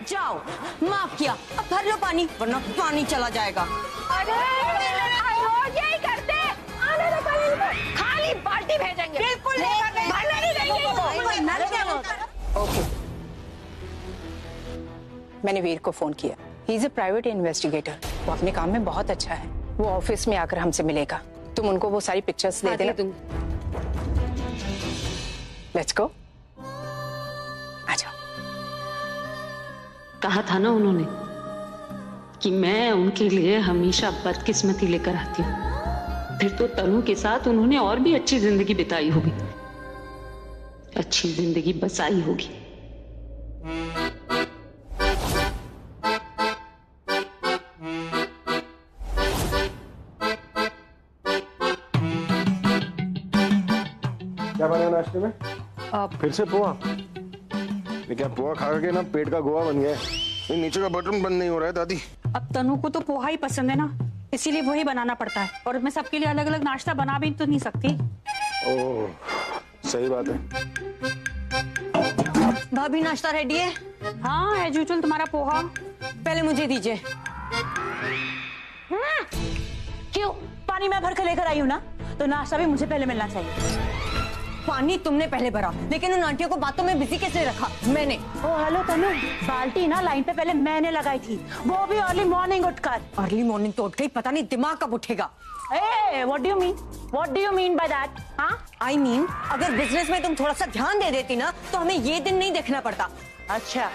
जाओ, माफ किया, अब भर लो पानी वरना पानी चला जाएगा। अरे रोज यही करते, आने दो पानी, खाली बाल्टी भेजेंगे। बिल्कुल मैंने वीर को फोन किया। He is a private investigator. वो अपने काम में बहुत अच्छा है। वो ऑफिस में आकर हमसे मिलेगा। तुम उनको वो सारी पिक्चर्स दे देना। Let's go. आ जाओ। कहा था ना उन्होंने कि मैं उनके लिए हमेशा बदकिस्मती लेकर आती हूँ। फिर तो तनु के साथ उन्होंने और भी अच्छी जिंदगी बिताई होगी, अच्छी जिंदगी बसाई होगी। क्या बना नाश्ते में? फिर से पोहा? ये क्या पोहा खा के ना पेट का गोवा बन गया है? ये नीचे का बटन बंद नहीं हो रहा है दादी। अब तनु को तो पोहा ही पसंद है ना, इसीलिए वही बनाना पड़ता है। और मैं सबके लिए अलग अलग नाश्ता बना भी तो नहीं सकती। ओह, सही बात है। भाभी नाश्ता रेडी है? हाँ, एज यूजुअल तुम्हारा पोहा। पहले मुझे दीजिए। क्यों? पानी मैं भर के लेकर आई हूँ ना, तो नाश्ता भी मुझे पहले मिलना चाहिए। पानी तुमने पहले भरा, लेकिन उन आंटियों को बातों में बिजी किसने रखा? मैंने। ओ हेलो तनु, बाल्टी ना लाइन पे पहले मैंने लगाई थी, वो भी अर्ली मॉर्निंग उठकर। अर्ली मॉर्निंग तो उठ गई, पता नहीं दिमाग कब उठेगा। What do you mean? What do you mean by that? हाँ? I mean, अगर बिजनेस में तुम थोड़ा सा ध्यान दे देती ना, तो हमें ये दिन नहीं देखना पड़ता। अच्छा,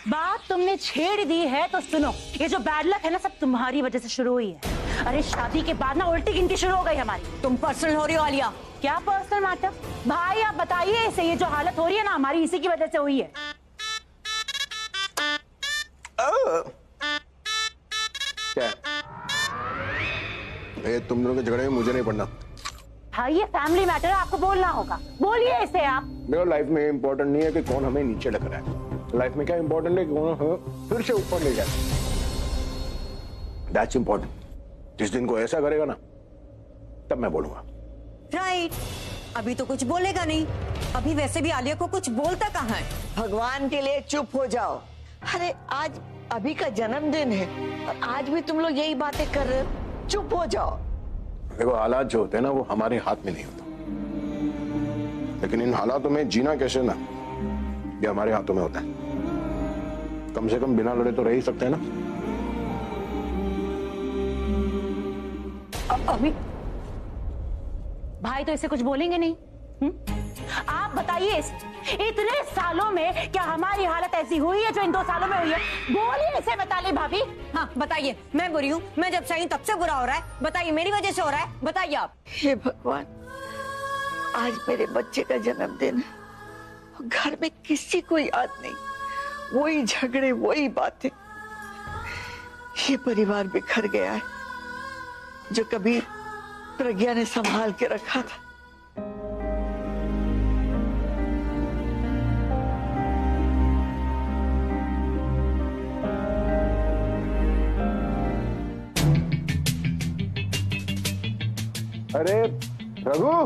बात तुमने छेड़ दी है तो सुनो, ये जो बैड लक है ना, सब तुम्हारी वजह से शुरू हुई है। अरे शादी के बाद ना उल्टी गिनती शुरू हो गई हमारी। तुम पर्सनल हो रही हो आलिया। क्या पर्सनल मैटर? भाई आप बताइए इसे, ये जो हालत हो रही है ना हमारी, इसी की वजह से हुई है। क्या? तुम लोगों के झगड़े में मुझे नहीं पड़ना। हाँ, ये फैमिली मैटर है, आपको बोलना होगा। बोलिए इसे आप। देखो, लाइफ में इम्पोर्टेंट नहीं है कि कौन हमें नीचे लग रहा है। लाइफ में क्या इम्पोर्टेंट है कि कौन हमें फिर से ऊपर ले जाए। That's important. जिस दिन को ऐसा करेगा ना, तब मैं बोलूंगा। राइट। अभी तो कुछ बोलेगा नहीं। अभी वैसे भी आलिया को कुछ बोलता कहाँ है? भगवान के लिए चुप हो जाओ। अरे आज अभी का जन्मदिन है और आज भी तुम लोग यही बातें कर रहे हो। चुप हो जाओ। देखो, हालात जो होते हैं ना, वो हमारे हाथ में नहीं होता, लेकिन इन हालातों में जीना कैसे ना, ये हमारे हाथों में होता है। कम से कम बिना लड़े तो रह ही सकते हैं ना। अभी भाई तो इसे कुछ बोलेंगे नहीं। आप बताइए, इतने सालों में क्या हमारी हालत ऐसी हुई है जो इन 2 सालों में हुई है? बोलिए इसे, बता ले भाभी। हाँ बताइए, मैं बुरी हूँ? मैं जब से आई तब से बुरा हो रहा है? बताइए, मेरी वजह से हो रहा है? बताइए आप। हे भगवान, आज मेरे बच्चे का जन्मदिन है, घर में किसी को याद नहीं, वही झगड़े, वही बातें। ये परिवार बिखर गया है जो कभी प्रज्ञा ने संभाल के रखा था। अरे रघु,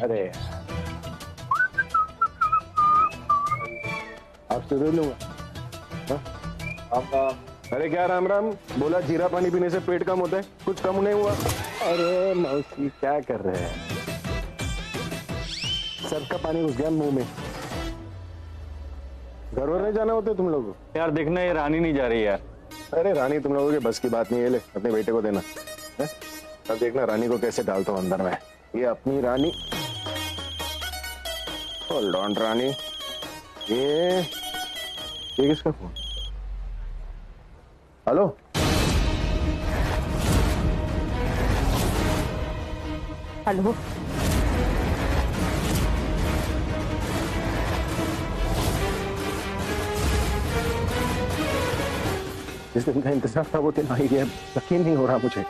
अरे आपसे दे लूंगा। अरे क्या राम राम, बोला जीरा पानी पीने से पेट कम होता है, कुछ कम नहीं हुआ। अरे मौसी क्या कर रहे हैं? सर का पानी घुस गया मुंह में। घर वर नहीं जाना होता तुम लोगों को? यार देखना, ये रानी नहीं जा रही यार। अरे रानी तुम लोगों के बस की बात नहीं है, ले अपने बेटे को देना है। अब देखना रानी को कैसे डालता हूं अंदर में। ये अपनी रानी, होल्ड ऑन रानी। ये किसका फोन? हेलो, हेलो, जिस दिन का इंतजार था वो दिन आ ही गया। यकीन नहीं हो रहा मुझे।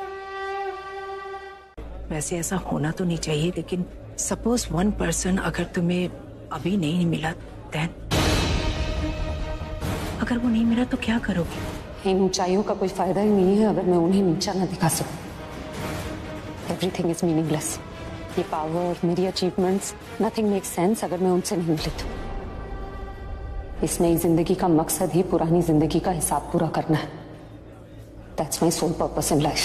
वैसे ऐसा होना तो नहीं चाहिए, लेकिन सपोज 1 पर्सन अगर तुम्हें अभी नहीं मिला, देन अगर वो नहीं मिला तो क्या करोगे? इन ऊंचाइयों का कोई फायदा ही नहीं है अगर मैं उन्हें नीचा ना दिखा सकूं। Everything is meaningless. ये पावर, मेरी अचीवमेंट्स, नथिंग मेक्स सेंस अगर मैं उनसे नहीं मिली तो। इस नई जिंदगी का मकसद ही पुरानी जिंदगी का हिसाब पूरा करना है। That's my sole purpose in life.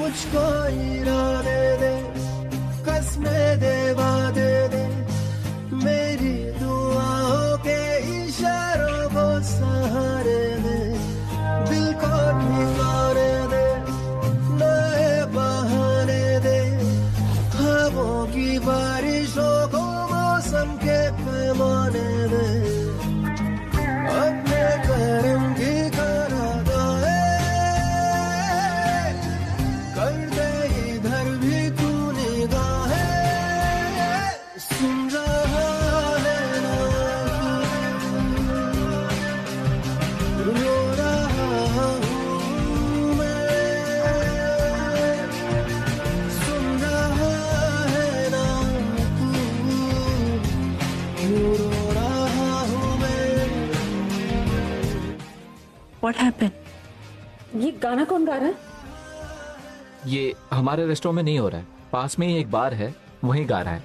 मुझको इरादे दे, कसमें दे, वादे दे, मेरी दुआओं के इशारों को सहारे दे, दिल को ठिकाने दे, नए बहाने दे, ख्वाबों की बारिशों को मौसम के पैमाने दे, अपने करम की कर दे इधर भी तू निगाहें, सुन रहा है ना तू, रो रहा हूँ मैं, सुन रहा है ना तू, रो रहा हूँ मैं। What happened? ये गाना कौन गा रहा है? ये हमारे रेस्टोरेंट में नहीं हो रहा है, पास में ही एक बार है, वहीं गा रहा है।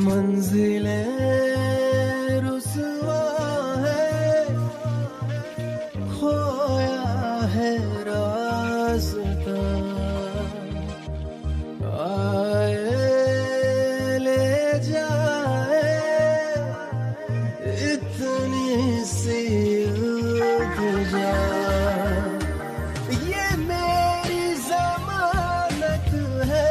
मंजिलें रुसवा है, खोया है रास्ता, आए ले जाए इतनी सी उलझा, ये मेरी जमानत है,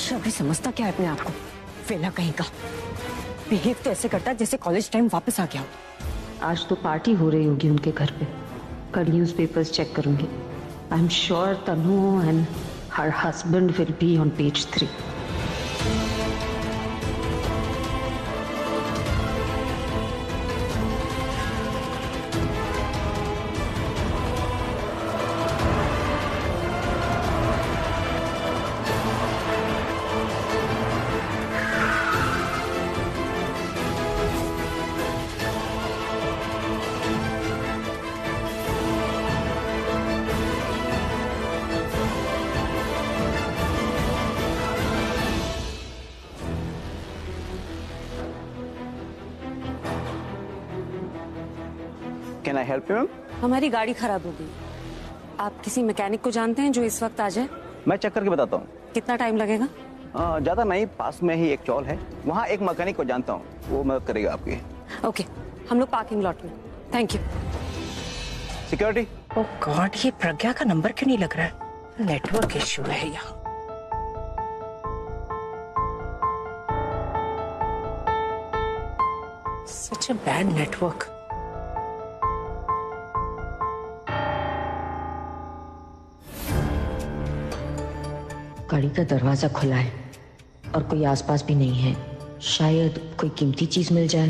अभी समझता क्या है अपने आप को, वेला कहीं का। बिहेव तो ऐसे करता है जैसे कॉलेज टाइम वापस आ गया हो। आज तो पार्टी हो रही होगी उनके घर पे, कल न्यूज़पेपर्स चेक करूंगी। I am sure Tanu and her husband will be on page 3। Can I help you? हमारी गाड़ी खराब हो गई। आप किसी मैकेनिक को जानते हैं जो इस वक्त आ जाए? मैं चेक करके बताता हूँ। कितना टाइम लगेगा? ज्यादा नहीं, पास में ही एक चौल है, वहाँ एक मैकेनिक को जानता हूँ, वो मदद करेगा आपकी। ओके, हम लोग पार्किंग लॉट में। Thank you. Security. Oh God, ये प्रज्ञा का नंबर क्यों नहीं लग रहा है? नेटवर्क इश्यू है यहाँ। सच अ बैड नेटवर्क। गाड़ी का दरवाजा खुला है और कोई आसपास भी नहीं है। शायद कोई कीमती चीज मिल जाए।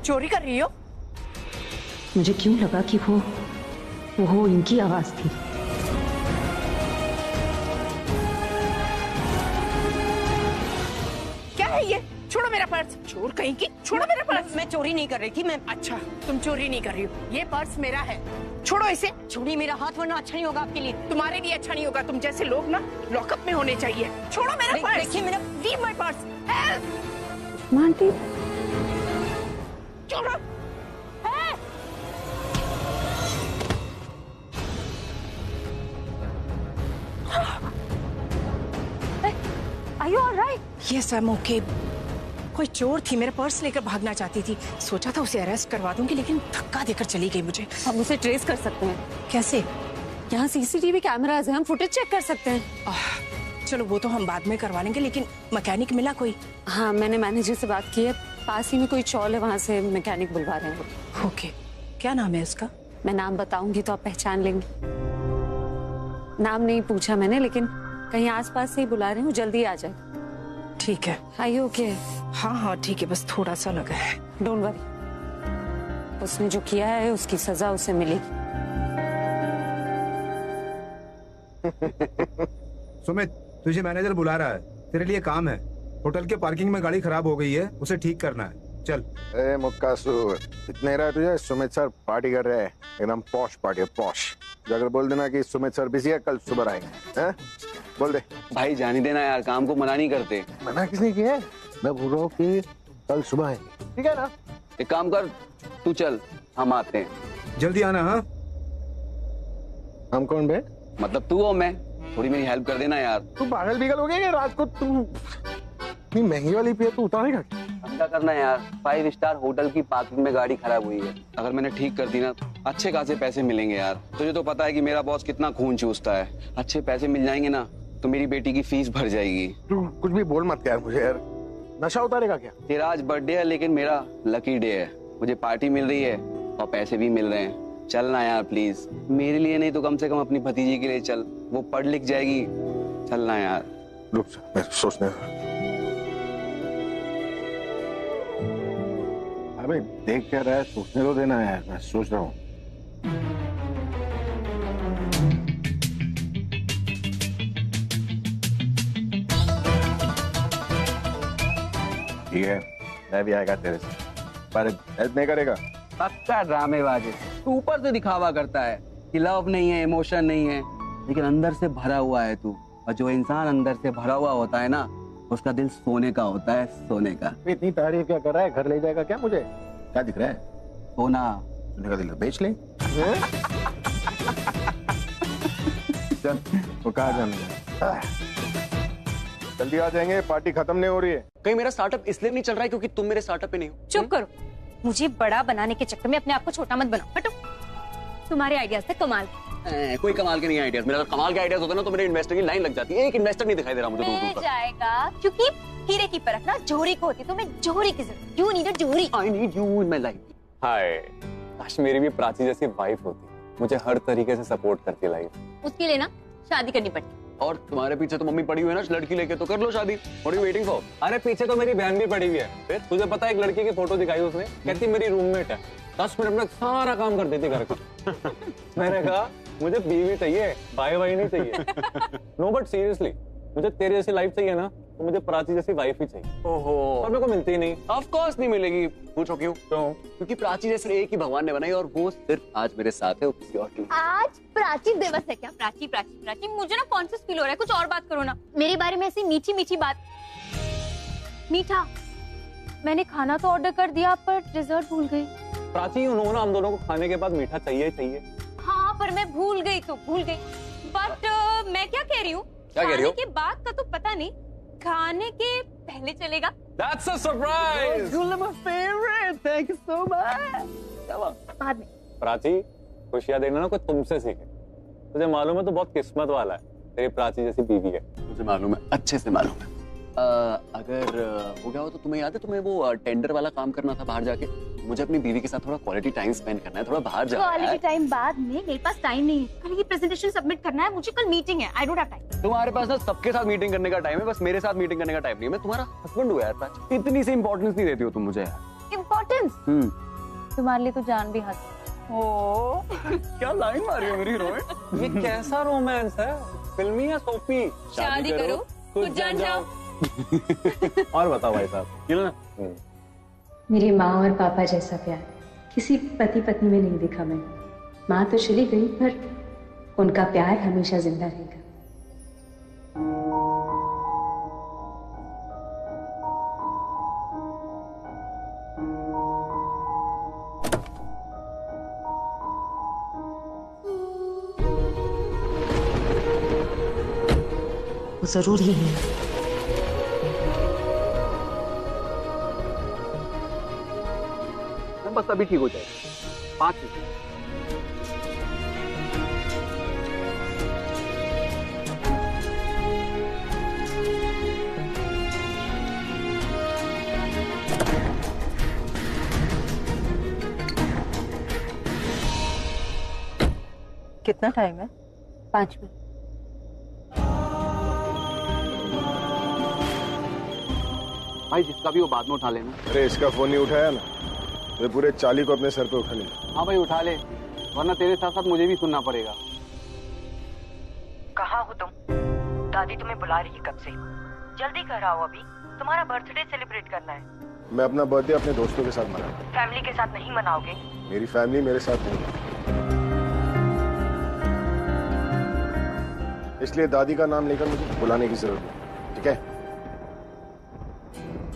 चोरी कर रही हो? मुझे क्यों लगा कि वो इनकी आवाज थी। क्या है ये? छोड़ो मेरा पर्स। चोर कहीं की, छोड़ो मेरा पर्स। मैं चोरी नहीं कर रही थी। मैं अच्छा, तुम चोरी नहीं कर रही हो। ये पर्स मेरा है, छोड़ो इसे। छोड़ी मेरा हाथ, वरना अच्छा नहीं होगा आपके लिए। तुम्हारे लिए अच्छा नहीं होगा। तुम जैसे लोग ना लॉकअप में होने चाहिए। छोड़ो मेरा पर्स। देखिए मेरा, लीव माय पर्स। हेल्प। मांटी, छोड़ो। Are you all right? Yes, I'm okay. कोई चोर थी, मेरा पर्स लेकर भागना चाहती थी। सोचा था उसे अरेस्ट करवा दूंगी, लेकिन धक्का देकर चली गई मुझे। हम उसे ट्रेस कर सकते हैं। कैसे? यहाँ सीसीटीवी कैमराज हैं, हम फुटेज चेक कर सकते हैं। चलो वो तो हम बाद में करवा लेंगे, लेकिन मैकेनिक मिला कोई? हाँ, मैंने मैनेजर से बात की है, पास ही में कोई चौल है, वहाँ से मैकेनिक बुलवा रहे हैं। ओके, क्या नाम है उसका? मैं नाम बताऊंगी तो आप पहचान लेंगे। नाम नहीं पूछा मैंने, लेकिन कहीं आसपास से ही बुला रहे हूँ, जल्दी आ जाए। ठीक है। Are you okay? हाँ हाँ ठीक है, बस थोड़ा सा लगा है। Don't worry, उसने जो किया है उसकी सजा उसे मिलेगी। सुमित, तुझे मैनेजर बुला रहा है, तेरे लिए काम है। होटल के पार्किंग में गाड़ी खराब हो गई है, उसे ठीक करना है। चल। ए मुक्कासुर, इतने रहा तुझे? सुमित सर पार्टी कर रहे हैं, एकदम पॉश पार्टी है, पॉश। जाकर बोल देना कि सुमित सर बिजी है, कल सुबह आएंगे। हैं? बोल दे। भाई जाने देना यार, काम को मना नहीं करते। मना किसने किया है? मैं बोल रहा हूँ कि कल सुबह आएंगे, ठीक है ना? एक काम कर, तू चल, हम आते हैं। जल्दी आना। हाँ, हम कौन बे? मतलब तू और मैं, थोड़ी मेरी हेल्प कर देना यार। तू पागल बिगल हो गया क्या? रात को तू इतनी महंगी वाली पिए, तू उतारेगा? क्या करना यार, 5 स्टार होटल की पार्किंग में गाड़ी खराब हुई है। अगर मैंने ठीक कर दी ना, अच्छे खासे पैसे मिलेंगे यार। तुझे तो पता है कि मेरा बॉस कितना खून चूसता है। अच्छे पैसे मिल जाएंगे ना तो मेरी बेटी की फीस भर जाएगी। तू कुछ भी बोल मत यार मुझे यार। नशा उतारेगा क्या? तेरा आज बर्थडे है, लेकिन मेरा लकी डे है। मुझे पार्टी मिल रही है और पैसे भी मिल रहे हैं। चलना यार प्लीज, मेरे लिए नहीं तो कम से कम अपनी भतीजी के लिए चल, वो पढ़ लिख जाएगी। चलना यार। रुक जा, मैं सोचने। अबे देख क्या रहा है, सोचने तो देना यार, मैं सोच रहा हूँ। ठीक है, मैं भी आएगा तेरे से, पर हेल्प नहीं करेगा। पक्का ड्रामेबाज है तू। ऊपर से दिखावा करता है कि लव नहीं है, इमोशन नहीं है, लेकिन अंदर से भरा हुआ है तू। और जो इंसान अंदर से भरा हुआ होता है ना, उसका दिल सोने का होता है, सोने का। इतनी तारीफ क्या कर रहा है? घर ले जाएगा क्या मुझे? क्या दिख रहा है? सोना। सोने का दिल बेच ले। चल, वो कहाँ जाना? जल्दी आ जाएंगे, पार्टी खत्म नहीं हो रही है। कहीं मेरा स्टार्टअप इसलिए नहीं चल रहा है क्योंकि तुम मेरे स्टार्टअप पे नहीं हो? चुप करो, मुझे बड़ा बनाने के चक्कर में अपने आप को छोटा मत बनाओ। हटो। तुम्हारे आइडियाज थे कमाल। कोई कमाल के नहीं आइडियाज। मेरा कमाल के आइडियाज होता ना तो मेरे इन्वेस्टर की लाइन लग जाती है। एक इन्वेस्टर नहीं दिखाई दे रहा मुझे दूर दूर तक। जाएगा, क्योंकि हीरे की परख ना जोहरी को होती, तो मैं जोहरी की जरूरत। You need a johri. I need you in my life. हाय, काश मेरी भी प्राची जैसी वाइफ होती, मुझे हर तरीके से सपोर्ट करती लाइफ। उसके लिए ना शादी करनी पड़ती। और तुम्हारे पीछे तो मम्मी पड़ी हुई है ना लड़की लेके, तो कर लो शादी। What are you waiting for? अरे पीछे तो मेरी बहन भी पड़ी हुई है। फिर तुझे पता है, एक लड़की की फोटो दिखाई उसने, कहती मेरी रूममेट है, 10 मिनट में सारा काम कर देती घर का। मैंने कहा मुझे बीवी चाहिए, भाई नहीं चाहिए। नो बट सीरियसली, मुझे तेरे जैसी लाइफ चाहिए ना तो मुझे प्राची जैसी वाइफ ही चाहिए। ओहो, और मेरे को मिलती ही नहीं। ऑफ कोर्स नहीं मिलेगी। पूछो क्यों? क्योंकि प्राची जैसे एक ही भगवान ने बनाई और वो सिर्फ आज मेरे साथ है, किसी और की। आज प्राची दिवस है क्या? प्राची प्राची प्राची, मुझे ना कॉन्शियस फील हो रहा है, कुछ और बात करो ना। मेरे बारे में ऐसी मीठी मीठी बात। मीठा, मैंने खाना तो ऑर्डर कर दिया पर डिजर्ट भूल गई। प्राची, उन्होंने हम दोनों को खाने के बाद मीठा चाहिए ही चाहिए। हाँ, पर मैं भूल गई तो भूल गई। बट मैं क्या कह रही हूँ, क्या कह रही हो? खाने के बाद का तो पता नहीं, खाने के पहले चलेगा? That's a surprise! You're my favorite. Thank you so much. बाद में। प्राची, खुशियाँ देना ना कोई तुमसे सीखे। तुझे मालूम है तो बहुत किस्मत वाला है, तेरी प्राची जैसी बीवी है। मुझे मालूम है, अच्छे से मालूम है। अगर हो गया हो तो तुम्हें याद है, तुम्हें वो टेंडर वाला काम करना था बाहर जाके। मुझे अपनी बीवी के साथ थोड़ा क्वालिटी टाइम स्पेंड करना है, थोड़ा बाहर जाना है। क्वालिटी टाइम बाद में, मेरे पास टाइम नहीं है। कल ये प्रेजेंटेशन सबमिट करना है, मुझे कल मीटिंग है। I don't have time. तुम्हारे पास ना सबके साथ मीटिंग करने का टाइम है, बस मेरे साथ मीटिंग करने का टाइम नहीं है। मैं तुम्हारा हस्बैंड हूँ यार प्राची, इतनी सी इंपॉर्टेंस नहीं देती हो तुम मुझे यार। इम्पोर्टेंस? तुम्हारे लिए तो जान भी हाथ। क्या लाइन मारी है मेरी हीरोइन। ये कैसा रोमांस है, फिल्मी या सोपी? शादी करो, खुद जान जाओ। और बताओ भाई साहब, ये ना मेरी माँ और पापा जैसा प्यार किसी पति पत्नी में नहीं देखा मैंने। माँ तो चली गई पर उनका प्यार हमेशा जिंदा रहेगा। वो जरूर ही है। बस अभी ठीक हो जाएगा, 5 मिनट। कितना टाइम है? 5 मिनट। भाई जिसका भी वो बाद में उठा लेना। अरे इसका फोन नहीं उठाया ना, मैं पूरे 40 को अपने सर पे उठा लिया। हाँ भाई उठा ले, वरना तेरे साथ साथ मुझे भी सुनना पड़ेगा। कहाँ हो तुम? दादी तुम्हें बुला रही है कब से। जल्दी घर आओ, अभी तुम्हारा बर्थडे सेलिब्रेट करना है। मैं अपना बर्थडे अपने दोस्तों के साथ मनाऊंगा। फैमिली के साथ नहीं मनाओगे? मेरी फैमिली मेरे साथ नहीं है, इसलिए दादी का नाम लेकर मुझे बुलाने की जरूरत नहीं, ठीक है?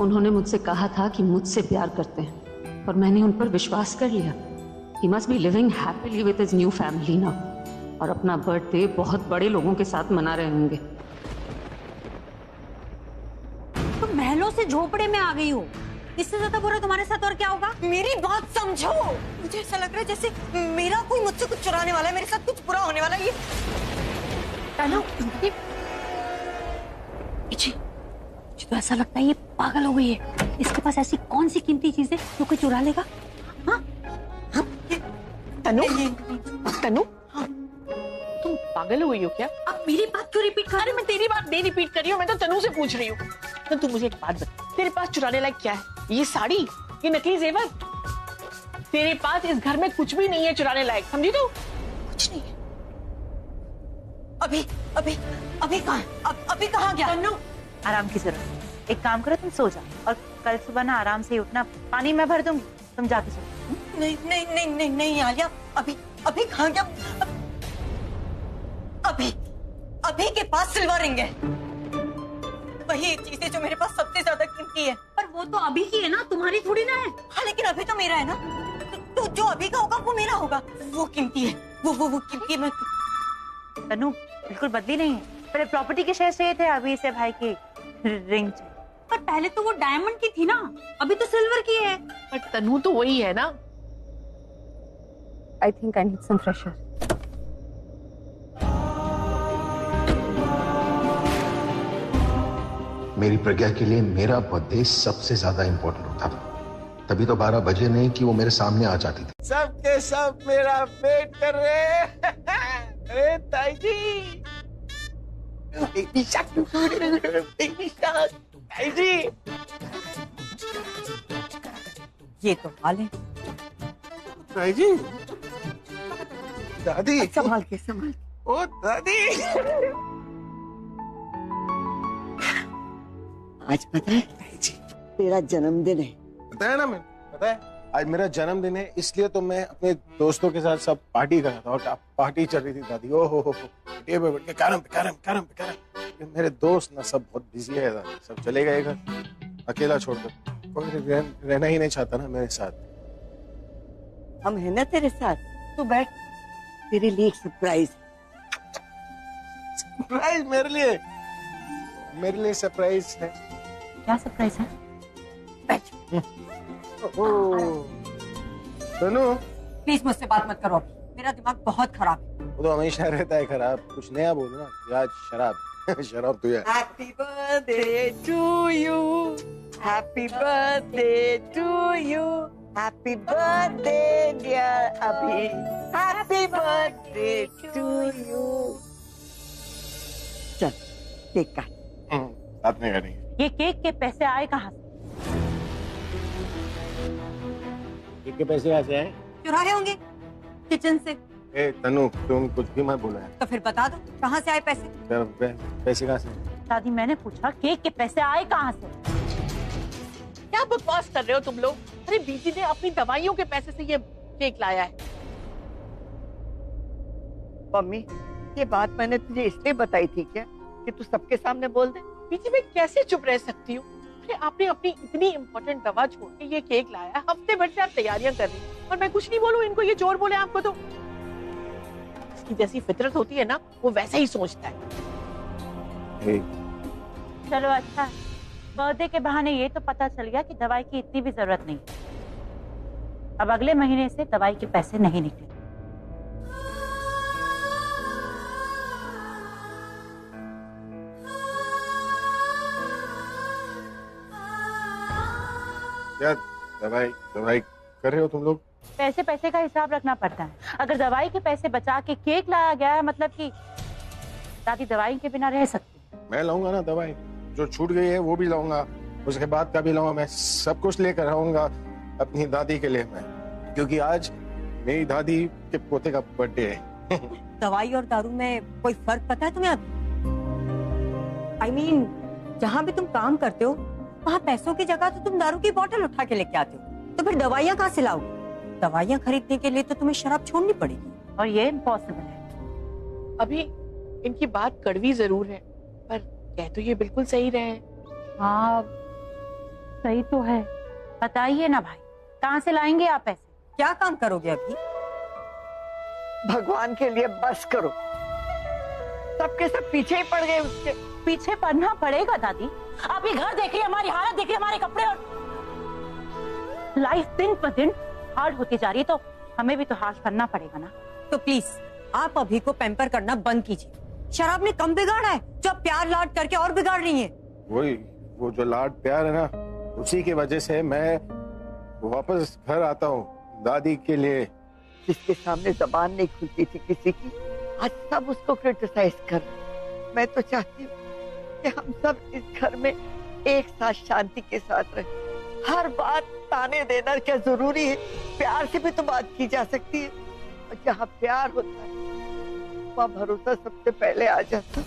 उन्होंने मुझसे कहा था कि मुझसे प्यार करते हैं और मैंने उन पर विश्वास कर लिया। He must be living happily with his new family now और अपना बर्थडे बहुत बड़े लोगों के साथ मना रहे होंगे। तुम महलों से झोपड़े में आ गई हो, इससे ज्यादा बुरा तुम्हारे साथ और क्या होगा? मेरी बात समझो। मुझे ऐसा लग रहा है जैसे मेरा कोई मुझसे कुछ चुराने वाला है, मेरे साथ कुछ बुरा होने वाला है। ये मुझे तो ऐसा लगता है ये पागल हो गई है। इसके पास ऐसी कौन सी कीमती चीज है जो कोई चुरा लेगा? हाँ? तनु, तनु, तुम पागल हो गई हो क्या? अब मेरी बात क्यों रिपीट कर रही? अरे मैं तेरी बात नहीं रिपीट कर रही हूँ, मैं तो तनु से पूछ रही हूँ। तो तू मुझे एक बात बता, तेरे पास चुराने लायक क्या है? ये साड़ी, ये नकली जेवर? तेरे पास इस घर में कुछ भी नहीं है चुराने लायक, समझी तू? कुछ नहीं है। अभी अभी अभी कहाँ? अभी कहाँ गया? तनु, आराम की जरूरत। एक काम करो, तुम सो जाओ और कल सुबह ना आराम से उठना। पानी मैं भर दूंगी, तुम जाके सो। नहीं नहीं नहीं नहीं नहीं आलिया, अभी अभी कहाँ गया? अभी के पास सिल्वर रिंग है, वही चीज है जो मेरे पास सबसे ज्यादा कीमती है। पर वो तो अभी की है ना, तुम्हारी थोड़ी ना है। हाँ लेकिन अभी तो मेरा है ना, तो जो अभी का होगा वो मेरा होगा। वो कीमती है, वो कीमती है। मैं तनु बिल्कुल बदली नहीं है। पहले प्रॉपर्टी के शेयर चाहिए थे, अभी इसे भाई की रिंग चाहिए। पर पहले तो वो डायमंड की थी ना, अभी तो सिल्वर की है। पर तनु तो वही है ना। I think I need some fresh air. मेरी प्रज्ञा के लिए मेरा बर्थडे सबसे ज्यादा इम्पोर्टेंट होता था, तभी तो 12 बजे नहीं कि वो मेरे सामने आ जाती थी। सबके सब मेरा वेट कर रहे हैं। अरे ताई जी, बेबी शार्क, ताई जी। ये तो हाल है। ताई जी, दादी, संभाल के संभाल। ओ दादी, आज पता है तेरा जन्मदिन है। बताया ना मैं, पता है आज मेरा जन्मदिन है, इसलिए तो मैं अपने दोस्तों के साथ सब पार्टी कर रहा था और पार्टी चल रही थी दादी। ओ हो टेबल बैठ के कैरम पे कैरम कैरम पे कैरम। मेरे दोस्त ना सब बहुत बिजी है दादी, सब चले गए घर, अकेला छोड़कर। कोई रहना ही नहीं चाहता ना मेरे साथ। हम है ना तेरे साथ, तू बैठ, तेरे लिए एक सरप्राइज। सरप्राइज मेरे लिए सरप्राइज है। क्या सरप्राइज है? तनु प्लीज मुझसे बात मत करो अभी, मेरा दिमाग बहुत खराब है। वो तो हमेशा रहता है खराब, कुछ नया बोलो ना। आज शराब शराब तो है। Happy birthday to you, happy birthday to you, happy birthday dear Abhi, happy birthday to you. चल केक काट। साथ में करेंगे। ये केक के पैसे आए कहाँ से? केक के पैसे कहाँ से आए? चुराए होंगे किचन से। ए तनु तुम कुछ भी मत बोलो यार। तो फिर बता दो कहाँ से आए पैसे? पैसे कहाँ से? दादी मैंने पूछा केक के पैसे आए कहाँ से? क्या बकवास कर रहे हो तुम लोग? अरे बीजी ने अपनी दवाइयों के पैसे से ये केक लाया है। मम्मी ये बात मैंने तुझे इसलिए बताई थी क्या कि तू सबके सामने बोल दे? बीजी मैं कैसे चुप रह सकती हूँ? अरे आपने अपनी इतनी इम्पोर्टेंट दवा छोड़ के ये केक लाया है, हफ्ते भर से आप तैयारियां कर रही हैं और मैं कुछ नहीं बोलूँ इनको, ये चोर बोले आपको? तो इसकी जैसी फितरत होती है ना, वो वैसा ही सोचता है। चलो अच्छा, बर्थडे के बहाने ये तो पता चल गया कि दवाई की इतनी भी जरूरत नहीं। अब अगले महीने से दवाई के पैसे नहीं निकले। क्या दवाई कर रहे हो तुम लोग? पैसे का हिसाब रखना पड़ता है। अगर दवाई के पैसे बचा के केक लाया गया है, मतलब कि दादी दवाई के बिना रह सकती। मैं लाऊंगा ना दवाई, जो छूट गई है वो भी लाऊंगा, उसके बाद का भी लाऊंगा। मैं सब कुछ लेकर आऊंगा अपनी दादी के लिए मैं, क्योंकि आज मेरी दादी के पोते का बर्थडे है। दवाई और दारू में कोई फर्क पता है तुम्हें? अभी I mean, जहाँ भी तुम काम करते हो वहाँ पैसों की जगह तो तुम दारू की बोतल उठा के लेके आते हो, तो फिर दवाइयाँ कहाँ से लाओगे? दवाइयाँ खरीदने के लिए तो तुम्हें शराब छोड़नी पड़ेगी, और ये इम्पॉसिबल है। अभी इनकी बात कड़वी जरूर है, पर कह तो ये बिल्कुल सही रहे हैं। हाँ सही तो है। बताइए ना भाई, कहाँ से लाएंगे आप पैसे? क्या काम करोगे अभी? भगवान के लिए बस करो, सबके सब पीछे ही पड़ गए उसके। पीछे पड़ना पड़ेगा दादी। आप ये घर देखिए, हमारी हालत देखिए, हमारे कपड़े, और लाइफ दिन पर दिन हार्ड होती जा रही है, तो हमें भी तो हार्ड करना पड़ेगा ना। तो प्लीज आप अभी को पैम्पर करना बंद कीजिए। शराब ने कम बिगाड़ा है, जो प्यार लाड करके और बिगाड़ रही है। वो जो लाड प्यार है ना, उसी की वजह से मैं वापस घर आता हूँ दादी के लिए। जिसके सामने जबान नहीं खुलती थी किसी की, आज सब उसको क्रिटिसाइज कर। मैं तो चाहती हूँ कि हम सब इस घर में एक साथ शांति के साथ रहे। हर बात ताने देना क्या जरूरी है? प्यार से भी तो बात की जा सकती है, और जहाँ प्यार होता है वहाँ भरोसा सबसे पहले आ जाता।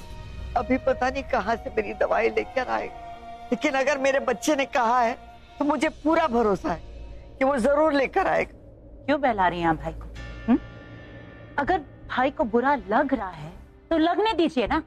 अभी पता नहीं कहाँ से मेरी दवाई लेकर आएगा, लेकिन अगर मेरे बच्चे ने कहा है तो मुझे पूरा भरोसा है कि वो जरूर लेकर आएगा। क्यों बहला रही हैं आप भाई को? अगर भाई को बुरा लग रहा है तो लगने दीजिए ना।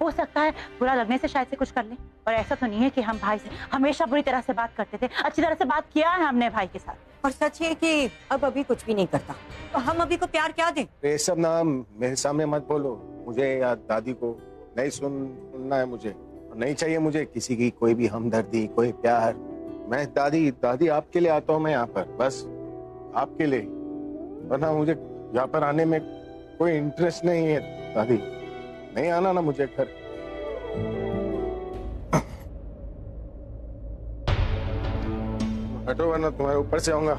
हो सकता है बुरा लगने से शायद से कुछ कर ले, और ऐसा तो नहीं है कि हम भाई से हमेशा बुरी तरह से बात करते थे। अच्छी तरह से बात किया है हमने भाई के साथ। और सच है कि अब अभी कुछ भी नहीं करता, तो हम अभी को प्यार क्या दें? ये सब नाम मेरे सामने मत बोलो, मुझे या दादी को नहीं सुनना है मुझे, और नहीं चाहिए मुझे किसी की कोई भी हमदर्दी, कोई प्यार। मैं दादी आपके लिए आता हूँ मैं यहाँ पर, बस आपके लिए, वरना मुझे यहाँ पर आने में कोई इंटरेस्ट नहीं है। दादी नहीं आना ना मुझे घर। हटो वरना तुम्हारे ऊपर से आऊंगा।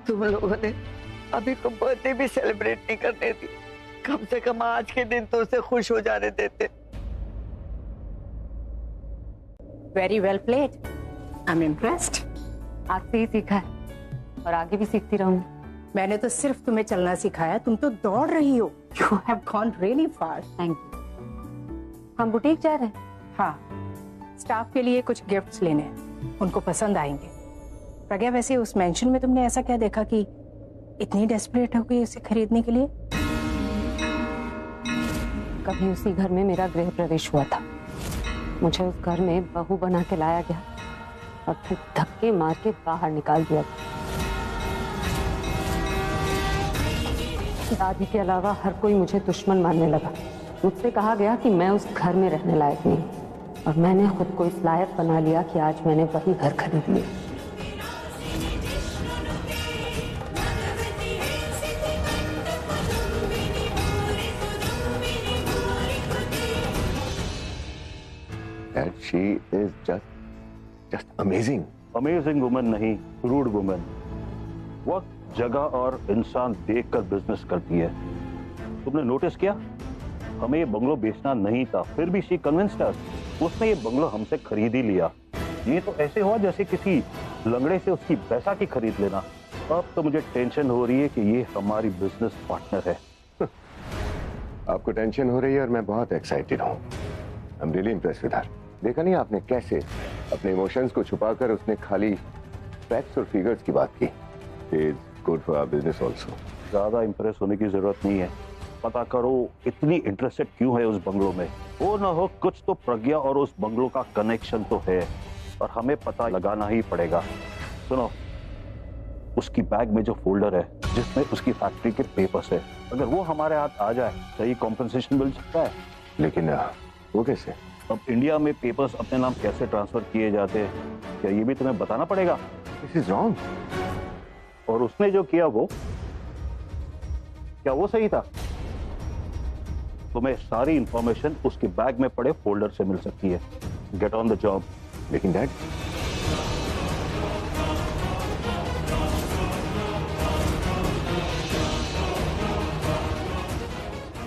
तुम लोगों ने अभी को बर्थडे भी सेलिब्रेट नहीं करने दी, कम से कम आज के दिन तो उसे खुश हो जाने देते। Very well played, I am impressed. आज से ही सीखा है और आगे भी सीखती रहूंगी। मैंने तो सिर्फ तुम्हें चलना सिखाया, तुम तो दौड़ रही हो। You have gone really fast. Thank you. हम बुटीक जा रहे हैं? हाँ, स्टाफ के लिए कुछ गिफ्ट्स लेने हैं, उनको पसंद आएंगे। प्रज्ञा, वैसे उस मेंशन में तुमने ऐसा क्या देखा कि इतनी डेस्परेट हो गई उसे खरीदने के लिए? कभी उसी घर में मेरा गृह प्रवेश हुआ था। मुझे उस घर में बहू बना के लाया गया और फिर धक्के मार के बाहर निकाल दिया। दादी के अलावा हर कोई मुझे दुश्मन मानने लगा। मुझसे कहा गया कि मैं उस घर में रहने लायक नहीं, और मैंने खुद को इस लायक बना लिया कि आज मैंने वही घर खरीद लिया। Dad, she is just amazing. Amazing woman नहीं, रूड वुमन। वक्त, जगह और इंसान देखकर बिजनेस करती है। तुमने नोटिस किया, हमें ये बंगलो बेचना नहीं था, फिर भी शी कन्विंस्ड अस। उसने ये बंगलो हमसे खरीद ही लिया। ये तो ऐसे हुआ जैसे किसी लंगड़े से उसकी बैसाखी खरीद लेना। अब तो मुझे टेंशन हो रही है कि ये हमारी बिजनेस पार्टनर है। आपको टेंशन हो रही है और मैं बहुत एक्साइटेड हूँ। I am really impressed with her. देखा नहीं आपने कैसे अपने इमोशंस को छुपाकर उसने खाली फैक्ट्स और फिगर्स की बात की। Is good for our business also. ज्यादा इंप्रेस होने की जरूरत नहीं है, पता करो इतनी इंटरेस्टेड क्यों है उस बंगलो में। हो ना हो कुछ तो प्रज्ञा और उस बंगलो का कनेक्शन तो है, और हमें पता लगाना ही पड़ेगा। सुनो, उसकी बैग में जो फोल्डर है जिसमें उसकी फैक्ट्री के पेपर्स है, अगर वो हमारे हाथ आ जाए सही कॉम्पेंसेशन मिल सकता है। लेकिन वो कैसे? अब इंडिया में पेपर्स अपने नाम कैसे ट्रांसफर किए जाते हैं, क्या ये भी तुम्हें बताना पड़ेगा? This is wrong. और उसने जो किया वो क्या वो सही था? तुम्हें सारी इंफॉर्मेशन उसके बैग में पड़े फोल्डर से मिल सकती है। Get on the job. लेकिन डैड,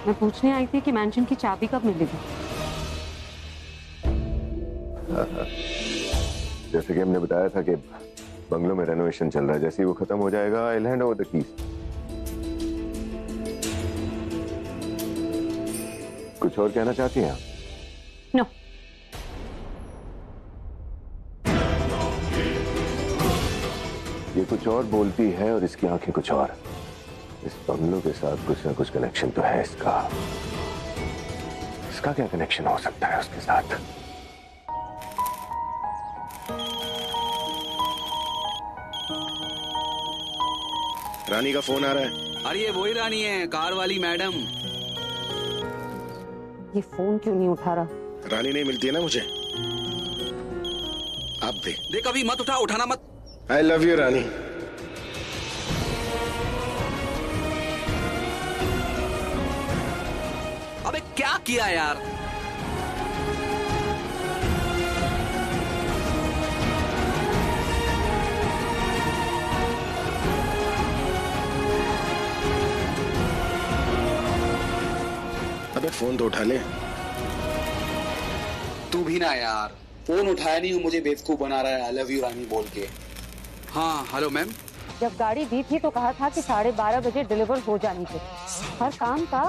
मैं पूछने आई थी कि मैंशन की चाबी कब मिलेगी। जैसे कि हमने बताया था कि बंगलो में रेनोवेशन चल रहा है, जैसे ही वो खत्म हो जाएगा I will hand over the keys. कुछ और कहना चाहती हैं आप? नो। ये कुछ और बोलती है और इसकी आंखें कुछ और। इस बंगलों के साथ कुछ ना कुछ कनेक्शन तो है इसका। इसका क्या कनेक्शन हो सकता है उसके साथ? रानी का फोन आ रहा है। अरे ये वही रानी है, कार वाली मैडम। ये फोन क्यों नहीं उठा रहा? रानी नहीं मिलती है ना मुझे। आप भी देख, अभी मत उठा, उठाना मत। आई लव यू रानी। अबे क्या किया यार? अबे फोन तो उठा ले। तू भी ना यार, फोन उठाया नहीं, मुझे बेवकूफ बना रहा है आई लव यू रानी बोल के। हाँ हेलो मैम। जब गाड़ी दी थी तो कहा था कि 12:30 बजे डिलीवर हो जानी चाहिए। हर काम का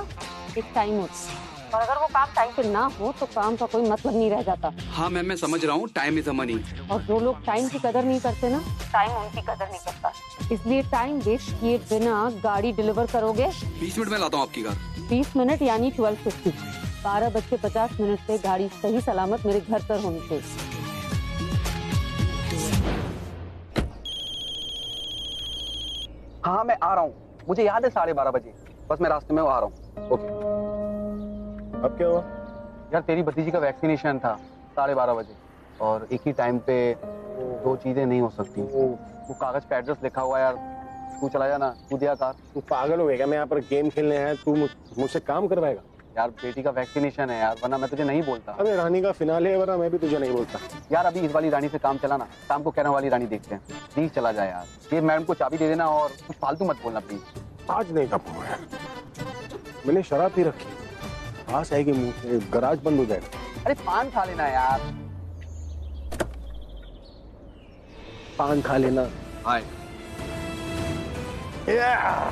एक टाइम होता है, और अगर वो काम टाइम पे ना हो तो काम का कोई मतलब नहीं रह जाता। हाँ मैम मैं समझ रहा हूँ, टाइम इज मनी। और जो लोग टाइम की कदर नहीं करते ना, टाइम उनकी कदर नहीं करता। इसलिए टाइम वेस्ट किए बिना गाड़ी डिलीवर करोगे। 20 मिनट में लाता हूँ आपकी कार। 20 मिनट यानी 12:50। 12:50 से गाड़ी सही सलामत मेरे घर पर होनी चाहिए। हाँ मैं आ रहा हूँ, मुझे याद है 12:30 बजे, बस मैं रास्ते में आ रहा हूँ। ओके। अब क्या हुआ? यार तेरी भतीजी का वैक्सीनेशन था 12:30 बजे, और एक ही टाइम पे दो चीजें नहीं हो सकती। वो कागज पे एड्रेस लिखा हुआ है यार, तू चला जा ना, तू दिया कार। तू पागल हो गया? मैं यहाँ पर गेम खेलने आया, तू मुझसे काम करवाएगा? यार बेटी का वैक्सीनेशन है यार, वरना मैं तुझे नहीं बोलता। अबे रानी का फिनाले है, वरना मैं भी तुझे नहीं बोलता। यार अभी इस वाली रानी से काम चला ना, शाम को कहना वाली रानी देखते हैं। प्लीज चला जाए यार, ये मैडम को चाबी दे देना और कुछ फालतू मत बोलना प्लीज। आज नहीं का फोन है, मैंने शराब पी रखी, पास आएगी मुंह से, गराज बंद हो जाएगा। अरे पान खा लेना यार। पान खा लेना। हाय Yeah.